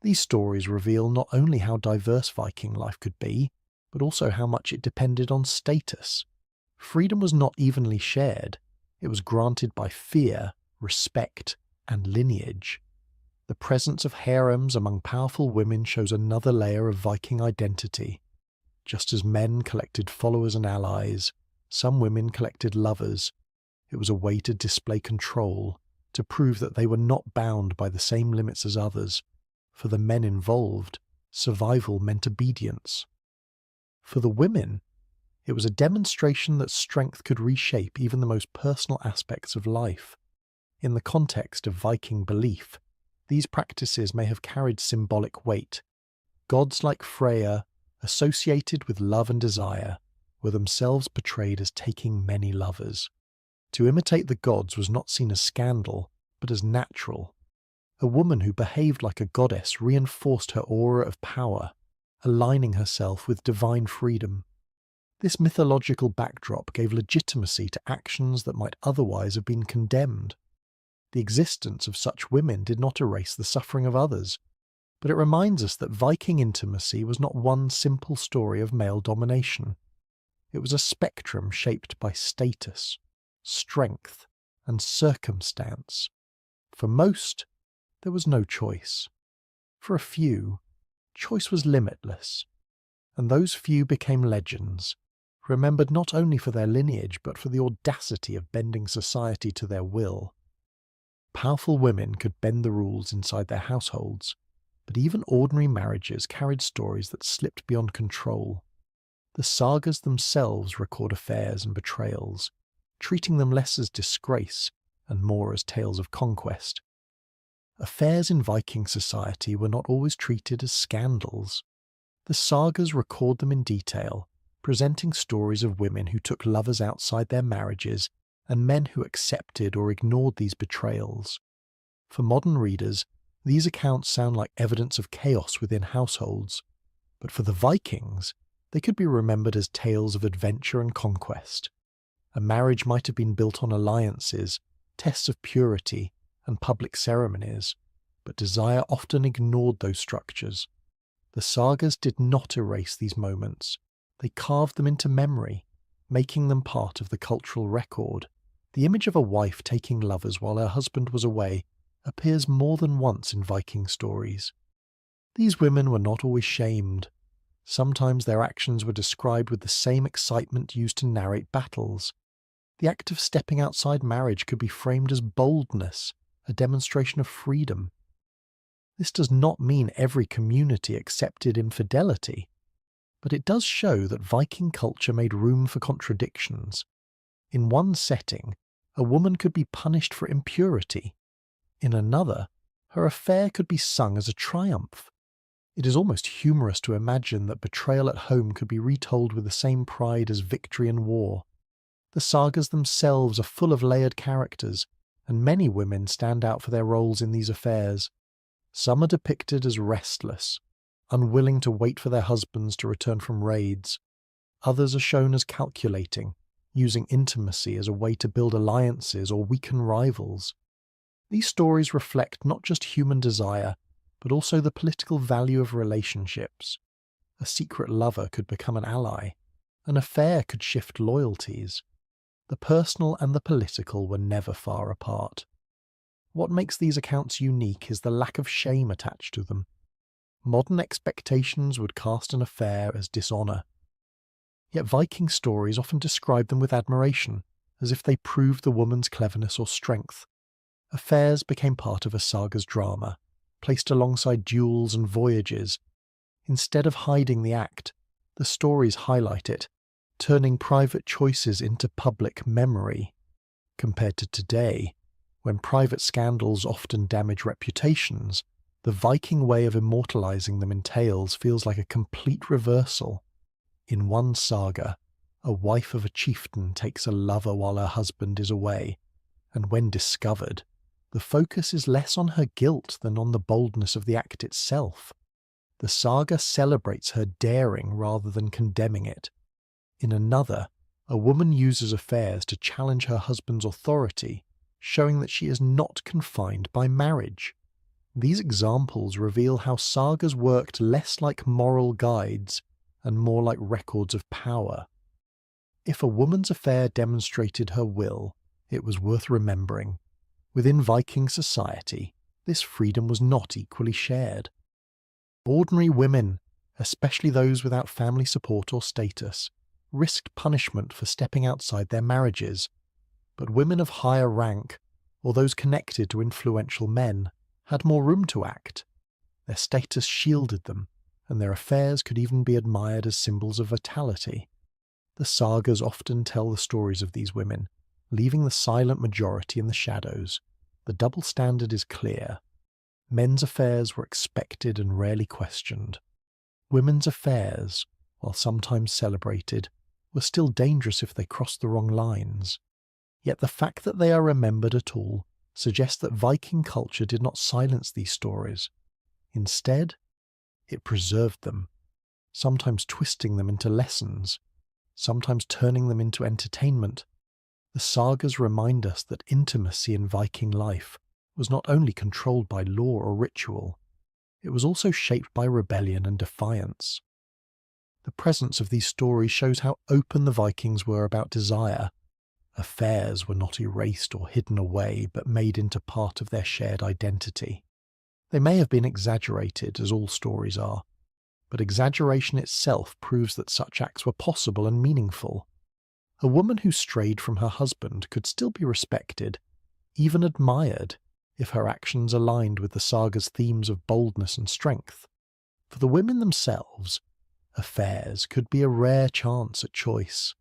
These stories reveal not only how diverse Viking life could be, but also how much it depended on status. Freedom was not evenly shared. It was granted by fear, respect, and lineage. The presence of harems among powerful women shows another layer of Viking identity. Just as men collected followers and allies, some women collected lovers. It was a way to display control, to prove that they were not bound by the same limits as others. For the men involved, survival meant obedience. For the women, it was a demonstration that strength could reshape even the most personal aspects of life. In the context of Viking belief, these practices may have carried symbolic weight. Gods like Freya, associated with love and desire, were themselves portrayed as taking many lovers. To imitate the gods was not seen as scandal, but as natural. A woman who behaved like a goddess reinforced her aura of power, aligning herself with divine freedom. This mythological backdrop gave legitimacy to actions that might otherwise have been condemned. The existence of such women did not erase the suffering of others, but it reminds us that Viking intimacy was not one simple story of male domination. It was a spectrum shaped by status, strength, and circumstance. For most, there was no choice. For a few, choice was limitless. and those few became legends, remembered not only for their lineage but for the audacity of bending society to their will. Powerful women could bend the rules inside their households, but even ordinary marriages carried stories that slipped beyond control. The sagas themselves record affairs and betrayals, treating them less as disgrace and more as tales of conquest. Affairs in Viking society were not always treated as scandals. The sagas record them in detail, presenting stories of women who took lovers outside their marriages and men who accepted or ignored these betrayals. For modern readers, these accounts sound like evidence of chaos within households, but for the Vikings, they could be remembered as tales of adventure and conquest. A marriage might have been built on alliances, tests of purity, and public ceremonies, but desire often ignored those structures. The sagas did not erase these moments. They carved them into memory, making them part of the cultural record. The image of a wife taking lovers while her husband was away appears more than once in Viking stories. These women were not always shamed. Sometimes their actions were described with the same excitement used to narrate battles. The act of stepping outside marriage could be framed as boldness, a demonstration of freedom. This does not mean every community accepted infidelity, but it does show that Viking culture made room for contradictions. In one setting, a woman could be punished for impurity. In another, her affair could be sung as a triumph. It is almost humorous to imagine that betrayal at home could be retold with the same pride as victory in war. The sagas themselves are full of layered characters, and many women stand out for their roles in these affairs. Some are depicted as restless, unwilling to wait for their husbands to return from raids. Others are shown as calculating, using intimacy as a way to build alliances or weaken rivals. These stories reflect not just human desire, but also the political value of relationships. A secret lover could become an ally. An affair could shift loyalties. The personal and the political were never far apart. What makes these accounts unique is the lack of shame attached to them. Modern expectations would cast an affair as dishonour. Yet Viking stories often describe them with admiration, as if they proved the woman's cleverness or strength. Affairs became part of a saga's drama, placed alongside duels and voyages. Instead of hiding the act, the stories highlight it, turning private choices into public memory. Compared to today, when private scandals often damage reputations, the Viking way of immortalizing them in tales feels like a complete reversal. In one saga, a wife of a chieftain takes a lover while her husband is away, and when discovered, the focus is less on her guilt than on the boldness of the act itself. The saga celebrates her daring rather than condemning it. In another, a woman uses affairs to challenge her husband's authority, showing that she is not confined by marriage. These examples reveal how sagas worked less like moral guides and more like records of power. If a woman's affair demonstrated her will, it was worth remembering. Within Viking society, this freedom was not equally shared. Ordinary women, especially those without family support or status, risked punishment for stepping outside their marriages, but women of higher rank, or those connected to influential men, had more room to act. Their status shielded them, and their affairs could even be admired as symbols of vitality. The sagas often tell the stories of these women, leaving the silent majority in the shadows. The double standard is clear. Men's affairs were expected and rarely questioned. Women's affairs, while sometimes celebrated, were still dangerous if they crossed the wrong lines. Yet the fact that they are remembered at all suggests that Viking culture did not silence these stories. Instead, it preserved them, sometimes twisting them into lessons, sometimes turning them into entertainment. The sagas remind us that intimacy in Viking life was not only controlled by law or ritual, it was also shaped by rebellion and defiance. The presence of these stories shows how open the Vikings were about desire. Affairs were not erased or hidden away, but made into part of their shared identity. They may have been exaggerated, as all stories are, but exaggeration itself proves that such acts were possible and meaningful. A woman who strayed from her husband could still be respected, even admired, if her actions aligned with the saga's themes of boldness and strength. For the women themselves, affairs could be a rare chance at choice.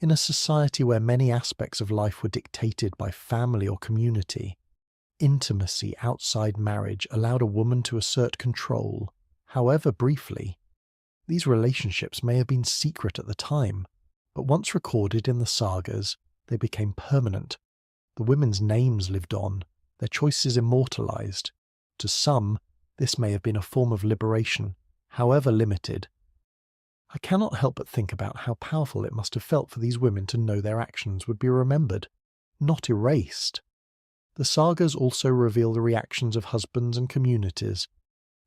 In a society where many aspects of life were dictated by family or community, intimacy outside marriage allowed a woman to assert control, however briefly. These relationships may have been secret at the time, but once recorded in the sagas, they became permanent. The women's names lived on, their choices immortalized. To some, this may have been a form of liberation, however limited. I cannot help but think about how powerful it must have felt for these women to know their actions would be remembered, not erased. The sagas also reveal the reactions of husbands and communities.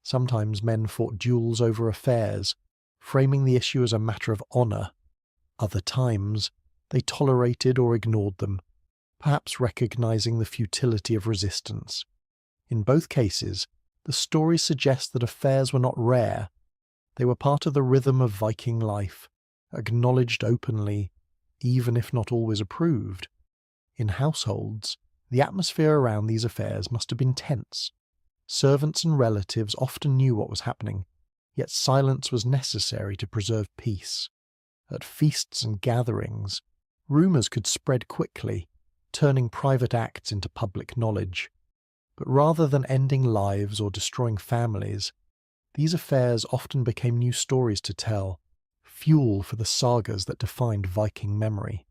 Sometimes men fought duels over affairs, framing the issue as a matter of honour. Other times, they tolerated or ignored them, perhaps recognizing the futility of resistance. In both cases, the stories suggest that affairs were not rare. They were part of the rhythm of Viking life, acknowledged openly, even if not always approved. In households, the atmosphere around these affairs must have been tense. Servants and relatives often knew what was happening, yet silence was necessary to preserve peace. At feasts and gatherings, rumours could spread quickly, turning private acts into public knowledge. But rather than ending lives or destroying families, these affairs often became new stories to tell, fuel for the sagas that defined Viking memory.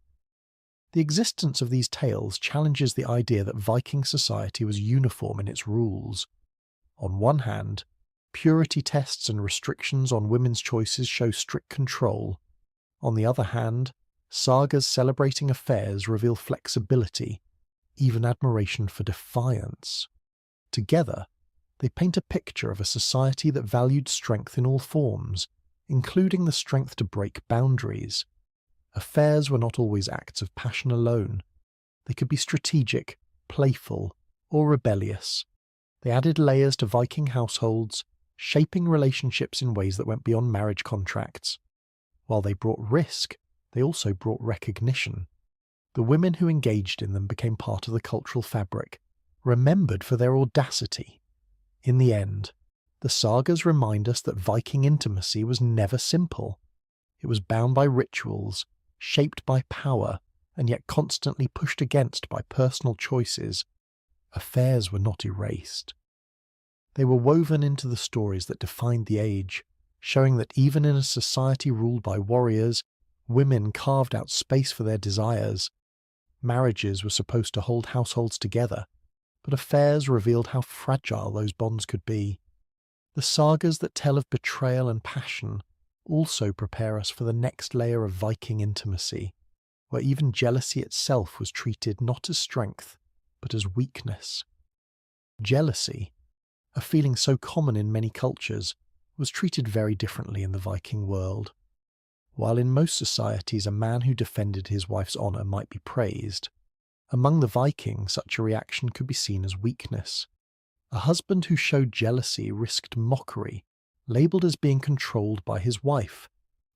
The existence of these tales challenges the idea that Viking society was uniform in its rules. On one hand, purity tests and restrictions on women's choices show strict control. On the other hand, sagas celebrating affairs reveal flexibility, even admiration for defiance. Together, they paint a picture of a society that valued strength in all forms, including the strength to break boundaries. Affairs were not always acts of passion alone. They could be strategic, playful, or rebellious. They added layers to Viking households, shaping relationships in ways that went beyond marriage contracts. While they brought risk, they also brought recognition. The women who engaged in them became part of the cultural fabric, remembered for their audacity. In the end, the sagas remind us that Viking intimacy was never simple. It was bound by rituals, shaped by power, and yet constantly pushed against by personal choices. Affairs were not erased. They were woven into the stories that defined the age, showing that even in a society ruled by warriors, women carved out space for their desires. Marriages were supposed to hold households together, but affairs revealed how fragile those bonds could be. The sagas that tell of betrayal and passion also prepare us for the next layer of Viking intimacy, where even jealousy itself was treated not as strength, but as weakness. Jealousy, a feeling so common in many cultures, was treated very differently in the Viking world. While in most societies a man who defended his wife's honour might be praised, among the Vikings such a reaction could be seen as weakness. A husband who showed jealousy risked mockery, labelled as being controlled by his wife.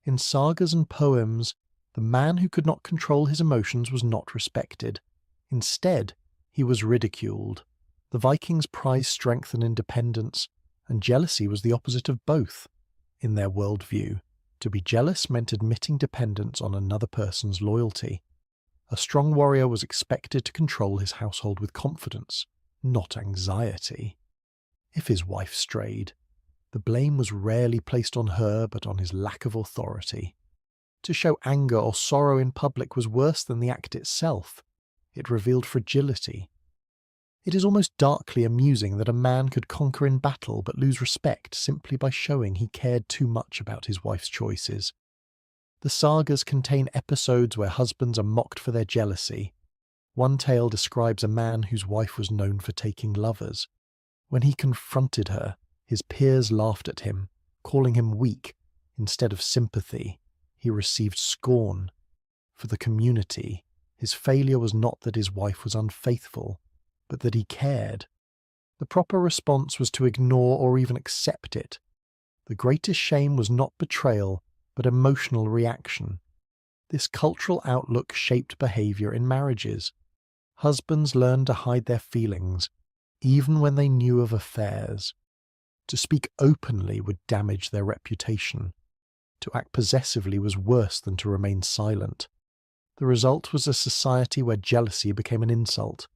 In sagas and poems, the man who could not control his emotions was not respected. Instead, he was ridiculed. The Vikings prized strength and independence, and jealousy was the opposite of both. In their worldview, to be jealous meant admitting dependence on another person's loyalty. A strong warrior was expected to control his household with confidence, not anxiety. If his wife strayed, the blame was rarely placed on her but on his lack of authority. To show anger or sorrow in public was worse than the act itself. It revealed fragility. It is almost darkly amusing that a man could conquer in battle but lose respect simply by showing he cared too much about his wife's choices. The sagas contain episodes where husbands are mocked for their jealousy. One tale describes a man whose wife was known for taking lovers. When he confronted her, his peers laughed at him, calling him weak. Instead of sympathy, he received scorn. For the community, his failure was not that his wife was unfaithful, but that he cared. The proper response was to ignore or even accept it. The greatest shame was not betrayal, but emotional reaction. This cultural outlook shaped behaviour in marriages. Husbands learned to hide their feelings, even when they knew of affairs. To speak openly would damage their reputation. To act possessively was worse than to remain silent. The result was a society where jealousy became an insult,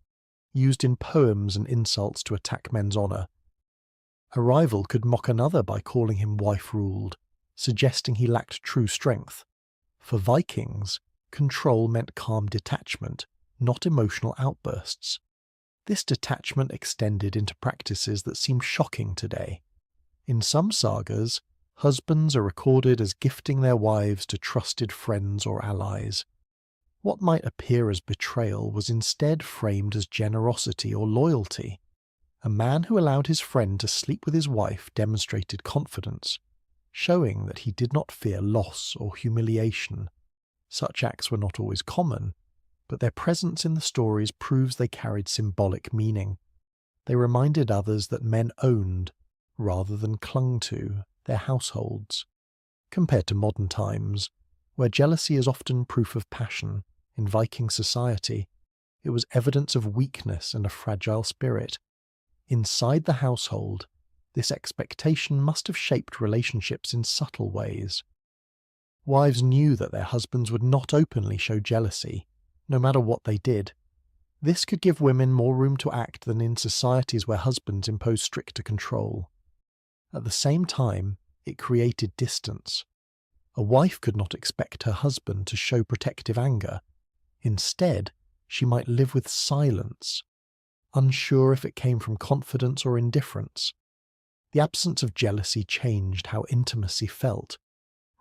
used in poems and insults to attack men's honour. A rival could mock another by calling him wife-ruled, suggesting he lacked true strength. For Vikings, control meant calm detachment, not emotional outbursts. This detachment extended into practices that seem shocking today. In some sagas, husbands are recorded as gifting their wives to trusted friends or allies. What might appear as betrayal was instead framed as generosity or loyalty. A man who allowed his friend to sleep with his wife demonstrated confidence, showing that he did not fear loss or humiliation. Such acts were not always common, but their presence in the stories proves they carried symbolic meaning. They reminded others that men owned, rather than clung to, their households. Compared to modern times, where jealousy is often proof of passion, in Viking society, it was evidence of weakness and a fragile spirit. Inside the household, this expectation must have shaped relationships in subtle ways. Wives knew that their husbands would not openly show jealousy, no matter what they did. This could give women more room to act than in societies where husbands impose stricter control. At the same time, it created distance. A wife could not expect her husband to show protective anger. Instead, she might live with silence, unsure if it came from confidence or indifference. The absence of jealousy changed how intimacy felt,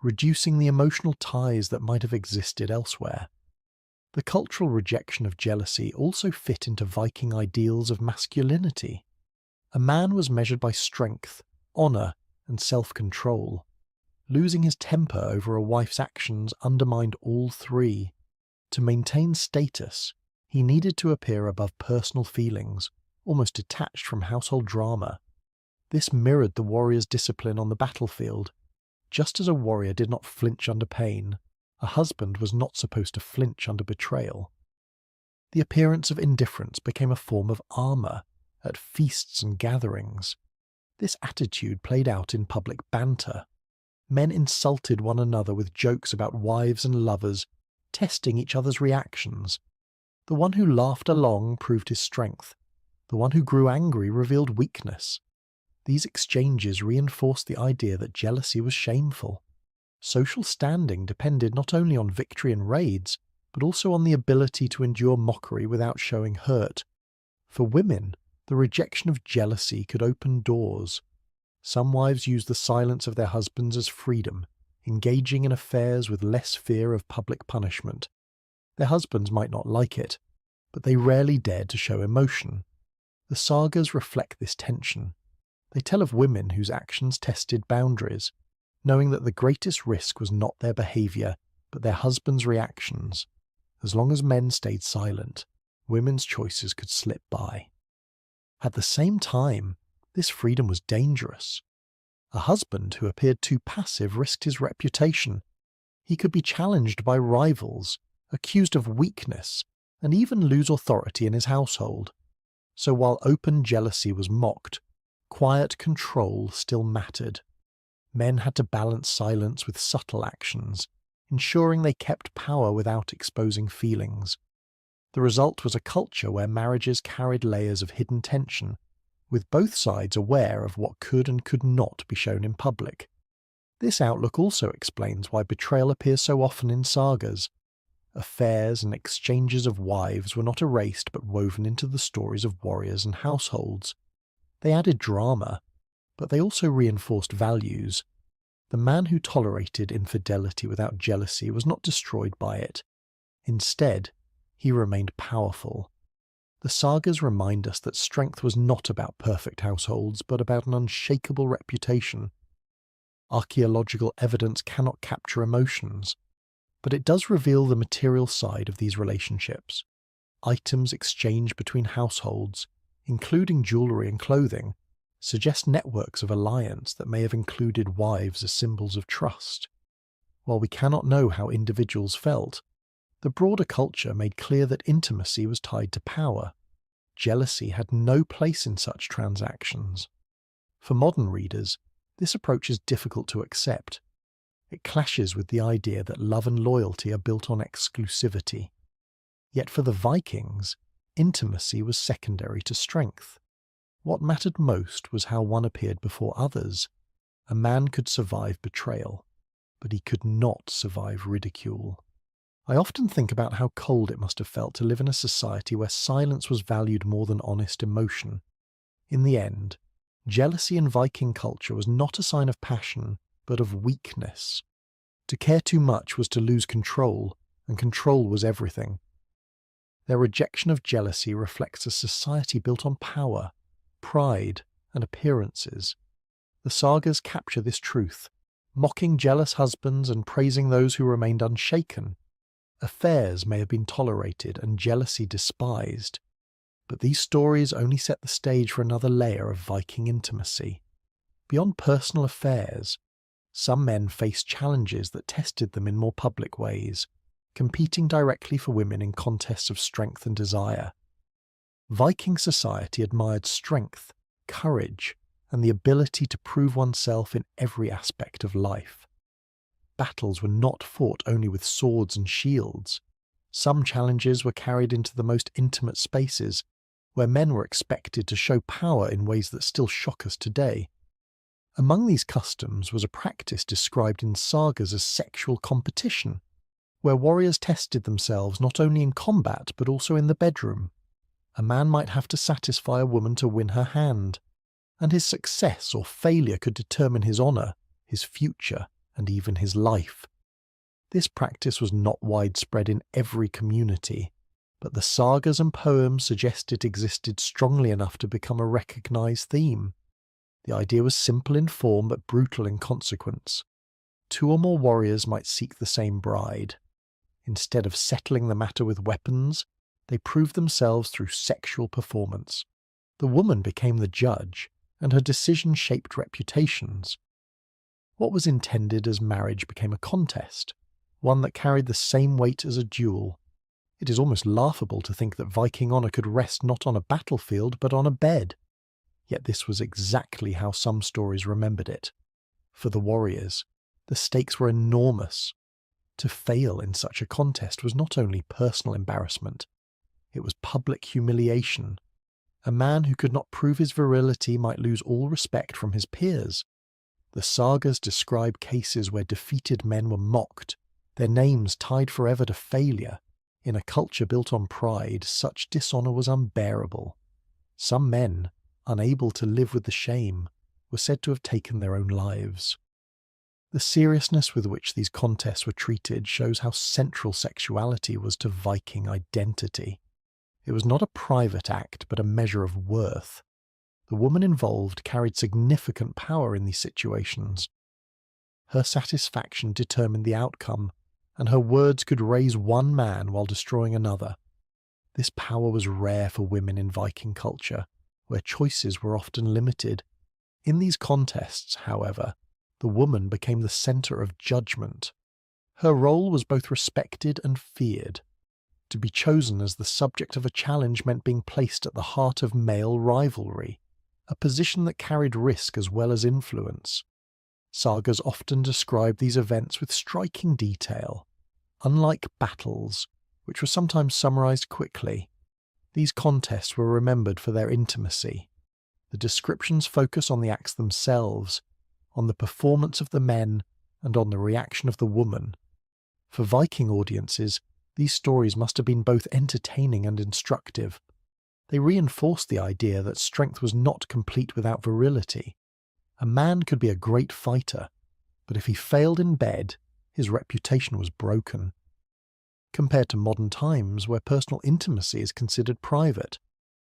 reducing the emotional ties that might have existed elsewhere. The cultural rejection of jealousy also fit into Viking ideals of masculinity. A man was measured by strength, honour, and self-control. Losing his temper over a wife's actions undermined all three. To maintain status, he needed to appear above personal feelings, almost detached from household drama. This mirrored the warrior's discipline on the battlefield. Just as a warrior did not flinch under pain, a husband was not supposed to flinch under betrayal. The appearance of indifference became a form of armour at feasts and gatherings. This attitude played out in public banter. Men insulted one another with jokes about wives and lovers, testing each other's reactions. The one who laughed along proved his strength. The one who grew angry revealed weakness. These exchanges reinforced the idea that jealousy was shameful. Social standing depended not only on victory in raids, but also on the ability to endure mockery without showing hurt. For women, the rejection of jealousy could open doors. Some wives used the silence of their husbands as freedom, engaging in affairs with less fear of public punishment. Their husbands might not like it, but they rarely dared to show emotion. The sagas reflect this tension. They tell of women whose actions tested boundaries, knowing that the greatest risk was not their behaviour, but their husbands' reactions. As long as men stayed silent, women's choices could slip by. At the same time, this freedom was dangerous. A husband who appeared too passive risked his reputation. He could be challenged by rivals, accused of weakness, and even lose authority in his household. So while open jealousy was mocked, quiet control still mattered. Men had to balance silence with subtle actions, ensuring they kept power without exposing feelings. The result was a culture where marriages carried layers of hidden tension, with both sides aware of what could and could not be shown in public. This outlook also explains why betrayal appears so often in sagas. Affairs and exchanges of wives were not erased but woven into the stories of warriors and households. They added drama, but they also reinforced values. The man who tolerated infidelity without jealousy was not destroyed by it. Instead, he remained powerful. The sagas remind us that strength was not about perfect households, but about an unshakable reputation. Archaeological evidence cannot capture emotions, but it does reveal the material side of these relationships. Items exchanged between households, including jewellery and clothing, suggest networks of alliance that may have included wives as symbols of trust. While we cannot know how individuals felt, the broader culture made clear that intimacy was tied to power. Jealousy had no place in such transactions. For modern readers, this approach is difficult to accept. It clashes with the idea that love and loyalty are built on exclusivity. Yet for the Vikings, intimacy was secondary to strength. What mattered most was how one appeared before others. A man could survive betrayal, but he could not survive ridicule. I often think about how cold it must have felt to live in a society where silence was valued more than honest emotion. In the end, jealousy in Viking culture was not a sign of passion, but of weakness. To care too much was to lose control, and control was everything. Their rejection of jealousy reflects a society built on power, pride, and appearances. The sagas capture this truth, mocking jealous husbands and praising those who remained unshaken. Affairs may have been tolerated and jealousy despised, but these stories only set the stage for another layer of Viking intimacy. Beyond personal affairs, some men faced challenges that tested them in more public ways, competing directly for women in contests of strength and desire. Viking society admired strength, courage, and the ability to prove oneself in every aspect of life. Battles were not fought only with swords and shields. Some challenges were carried into the most intimate spaces, where men were expected to show power in ways that still shock us today. Among these customs was a practice described in sagas as sexual competition, where warriors tested themselves not only in combat but also in the bedroom. A man might have to satisfy a woman to win her hand, and his success or failure could determine his honour, his future, and even his life. This practice was not widespread in every community, but the sagas and poems suggest it existed strongly enough to become a recognised theme. The idea was simple in form but brutal in consequence. 2 or more warriors might seek the same bride. Instead of settling the matter with weapons, they proved themselves through sexual performance. The woman became the judge, and her decision shaped reputations. What was intended as marriage became a contest, one that carried the same weight as a duel. It is almost laughable to think that Viking honour could rest not on a battlefield but on a bed. Yet this was exactly how some stories remembered it. For the warriors, the stakes were enormous. To fail in such a contest was not only personal embarrassment, it was public humiliation. A man who could not prove his virility might lose all respect from his peers. The sagas describe cases where defeated men were mocked, their names tied forever to failure. In a culture built on pride, such dishonour was unbearable. Some men, unable to live with the shame, were said to have taken their own lives. The seriousness with which these contests were treated shows how central sexuality was to Viking identity. It was not a private act, but a measure of worth. The woman involved carried significant power in these situations. Her satisfaction determined the outcome, and her words could raise one man while destroying another. This power was rare for women in Viking culture, where choices were often limited. In these contests, however, the woman became the centre of judgment. Her role was both respected and feared. To be chosen as the subject of a challenge meant being placed at the heart of male rivalry, a position that carried risk as well as influence. Sagas often describe these events with striking detail. Unlike battles, which were sometimes summarised quickly, these contests were remembered for their intimacy. The descriptions focus on the acts themselves, on the performance of the men, and on the reaction of the woman. For Viking audiences, these stories must have been both entertaining and instructive. They reinforced the idea that strength was not complete without virility. A man could be a great fighter, but if he failed in bed, his reputation was broken. Compared to modern times, where personal intimacy is considered private,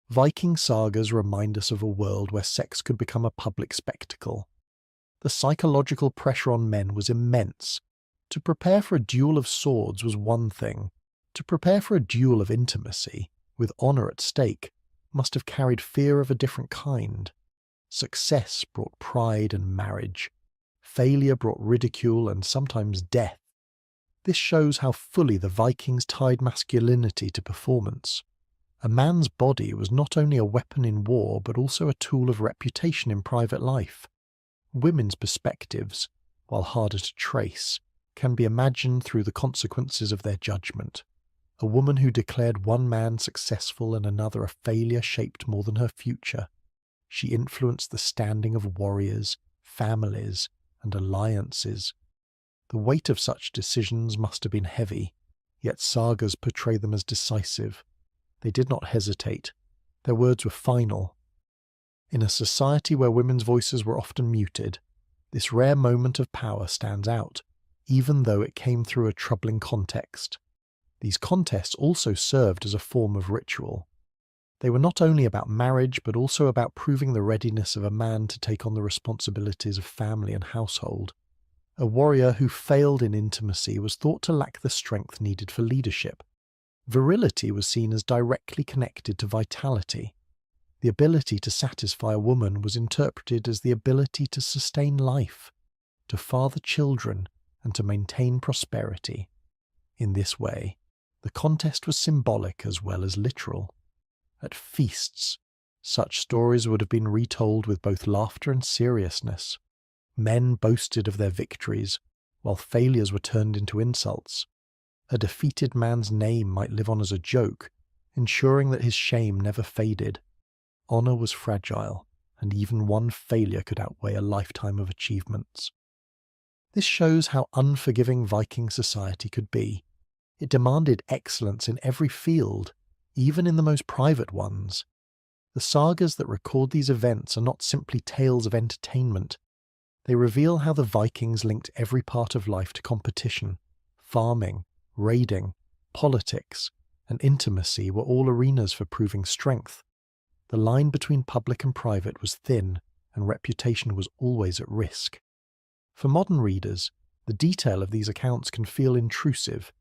Viking sagas remind us of a world where sex could become a public spectacle. The psychological pressure on men was immense. To prepare for a duel of swords was one thing. To prepare for a duel of intimacy, with honour at stake, must have carried fear of a different kind. Success brought pride and marriage. Failure brought ridicule and sometimes death. This shows how fully the Vikings tied masculinity to performance. A man's body was not only a weapon in war but also a tool of reputation in private life. Women's perspectives, while harder to trace, can be imagined through the consequences of their judgment. A woman who declared one man successful and another a failure shaped more than her future. She influenced the standing of warriors, families, and alliances. The weight of such decisions must have been heavy, yet sagas portray them as decisive. They did not hesitate. Their words were final. In a society where women's voices were often muted, this rare moment of power stands out, even though it came through a troubling context. These contests also served as a form of ritual. They were not only about marriage, but also about proving the readiness of a man to take on the responsibilities of family and household. A warrior who failed in intimacy was thought to lack the strength needed for leadership. Virility was seen as directly connected to vitality. The ability to satisfy a woman was interpreted as the ability to sustain life, to father children, and to maintain prosperity. In this way, the contest was symbolic as well as literal. At feasts, such stories would have been retold with both laughter and seriousness. Men boasted of their victories, while failures were turned into insults. A defeated man's name might live on as a joke, ensuring that his shame never faded. Honor was fragile, and even one failure could outweigh a lifetime of achievements. This shows how unforgiving Viking society could be. It demanded excellence in every field, even in the most private ones. The sagas that record these events are not simply tales of entertainment. They reveal how the Vikings linked every part of life to competition. Farming, raiding, politics, and intimacy were all arenas for proving strength. The line between public and private was thin, and reputation was always at risk. For modern readers, the detail of these accounts can feel intrusive.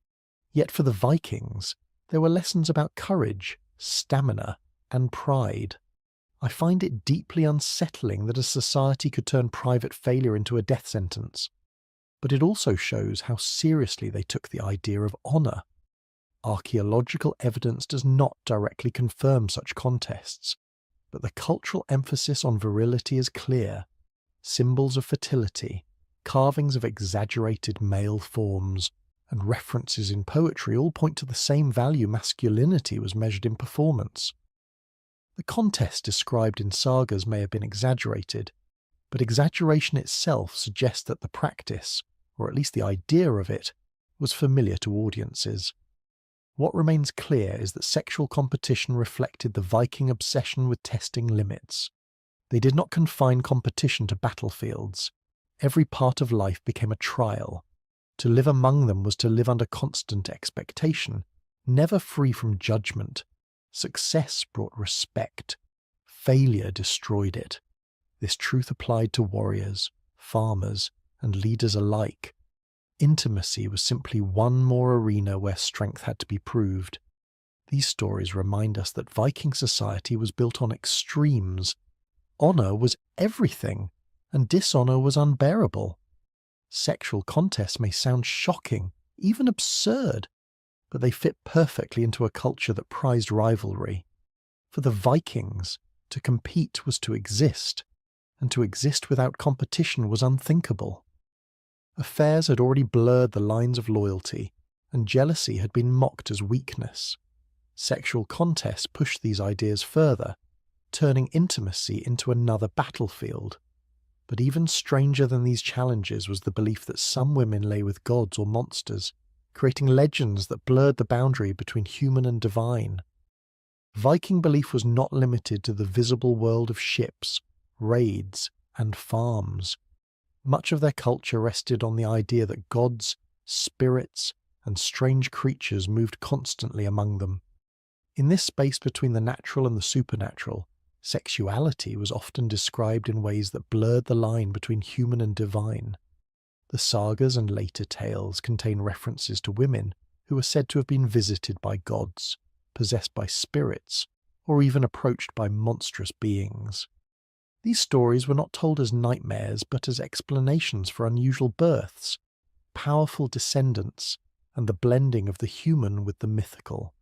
Yet for the Vikings, there were lessons about courage, stamina, and pride. I find it deeply unsettling that a society could turn private failure into a death sentence. But it also shows how seriously they took the idea of honour. Archaeological evidence does not directly confirm such contests, but the cultural emphasis on virility is clear. Symbols of fertility, carvings of exaggerated male forms, and references in poetry all point to the same value masculinity was measured in performance. The contest described in sagas may have been exaggerated, but exaggeration itself suggests that the practice, or at least the idea of it, was familiar to audiences. What remains clear is that sexual competition reflected the Viking obsession with testing limits. They did not confine competition to battlefields. Every part of life became a trial. To live among them was to live under constant expectation, never free from judgment. Success brought respect. Failure destroyed it. This truth applied to warriors, farmers, and leaders alike. Intimacy was simply one more arena where strength had to be proved. These stories remind us that Viking society was built on extremes. Honor was everything, and dishonor was unbearable. Sexual contests may sound shocking, even absurd, but they fit perfectly into a culture that prized rivalry. For the Vikings, to compete was to exist, and to exist without competition was unthinkable. Affairs had already blurred the lines of loyalty, and jealousy had been mocked as weakness. Sexual contests pushed these ideas further, turning intimacy into another battlefield. But even stranger than these challenges was the belief that some women lay with gods or monsters, creating legends that blurred the boundary between human and divine. Viking belief was not limited to the visible world of ships, raids, and farms. Much of their culture rested on the idea that gods, spirits, and strange creatures moved constantly among them. In this space between the natural and the supernatural, sexuality was often described in ways that blurred the line between human and divine. The sagas and later tales contain references to women who were said to have been visited by gods, possessed by spirits, or even approached by monstrous beings. These stories were not told as nightmares but as explanations for unusual births, powerful descendants, and the blending of the human with the mythical.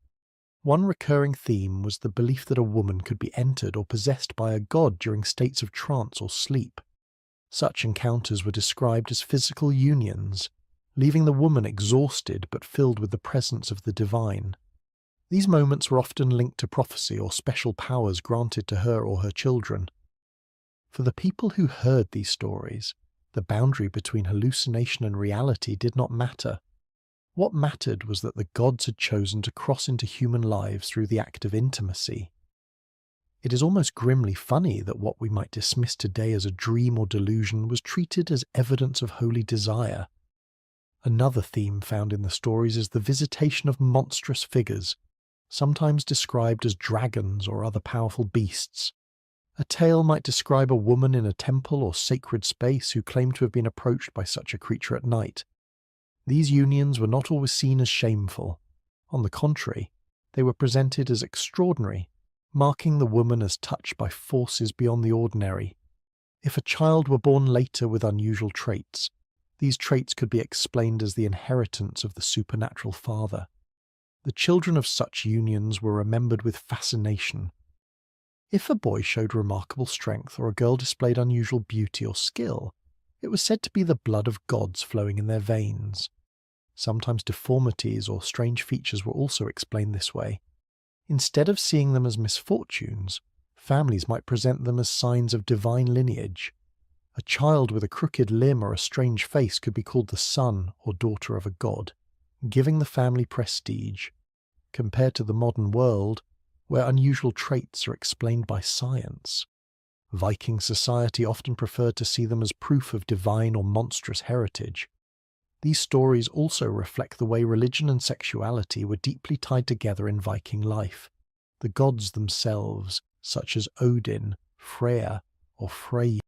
One recurring theme was the belief that a woman could be entered or possessed by a god during states of trance or sleep. Such encounters were described as physical unions, leaving the woman exhausted but filled with the presence of the divine. These moments were often linked to prophecy or special powers granted to her or her children. For the people who heard these stories, the boundary between hallucination and reality did not matter. What mattered was that the gods had chosen to cross into human lives through the act of intimacy. It is almost grimly funny that what we might dismiss today as a dream or delusion was treated as evidence of holy desire. Another theme found in the stories is the visitation of monstrous figures, sometimes described as dragons or other powerful beasts. A tale might describe a woman in a temple or sacred space who claimed to have been approached by such a creature at night. These unions were not always seen as shameful. On the contrary, they were presented as extraordinary, marking the woman as touched by forces beyond the ordinary. If a child were born later with unusual traits, these traits could be explained as the inheritance of the supernatural father. The children of such unions were remembered with fascination. If a boy showed remarkable strength or a girl displayed unusual beauty or skill, it was said to be the blood of gods flowing in their veins. Sometimes deformities or strange features were also explained this way. Instead of seeing them as misfortunes, families might present them as signs of divine lineage. A child with a crooked limb or a strange face could be called the son or daughter of a god, giving the family prestige, compared to the modern world, where unusual traits are explained by science. Viking society often preferred to see them as proof of divine or monstrous heritage. These stories also reflect the way religion and sexuality were deeply tied together in Viking life. The gods themselves, such as Odin, Freya, or Frey,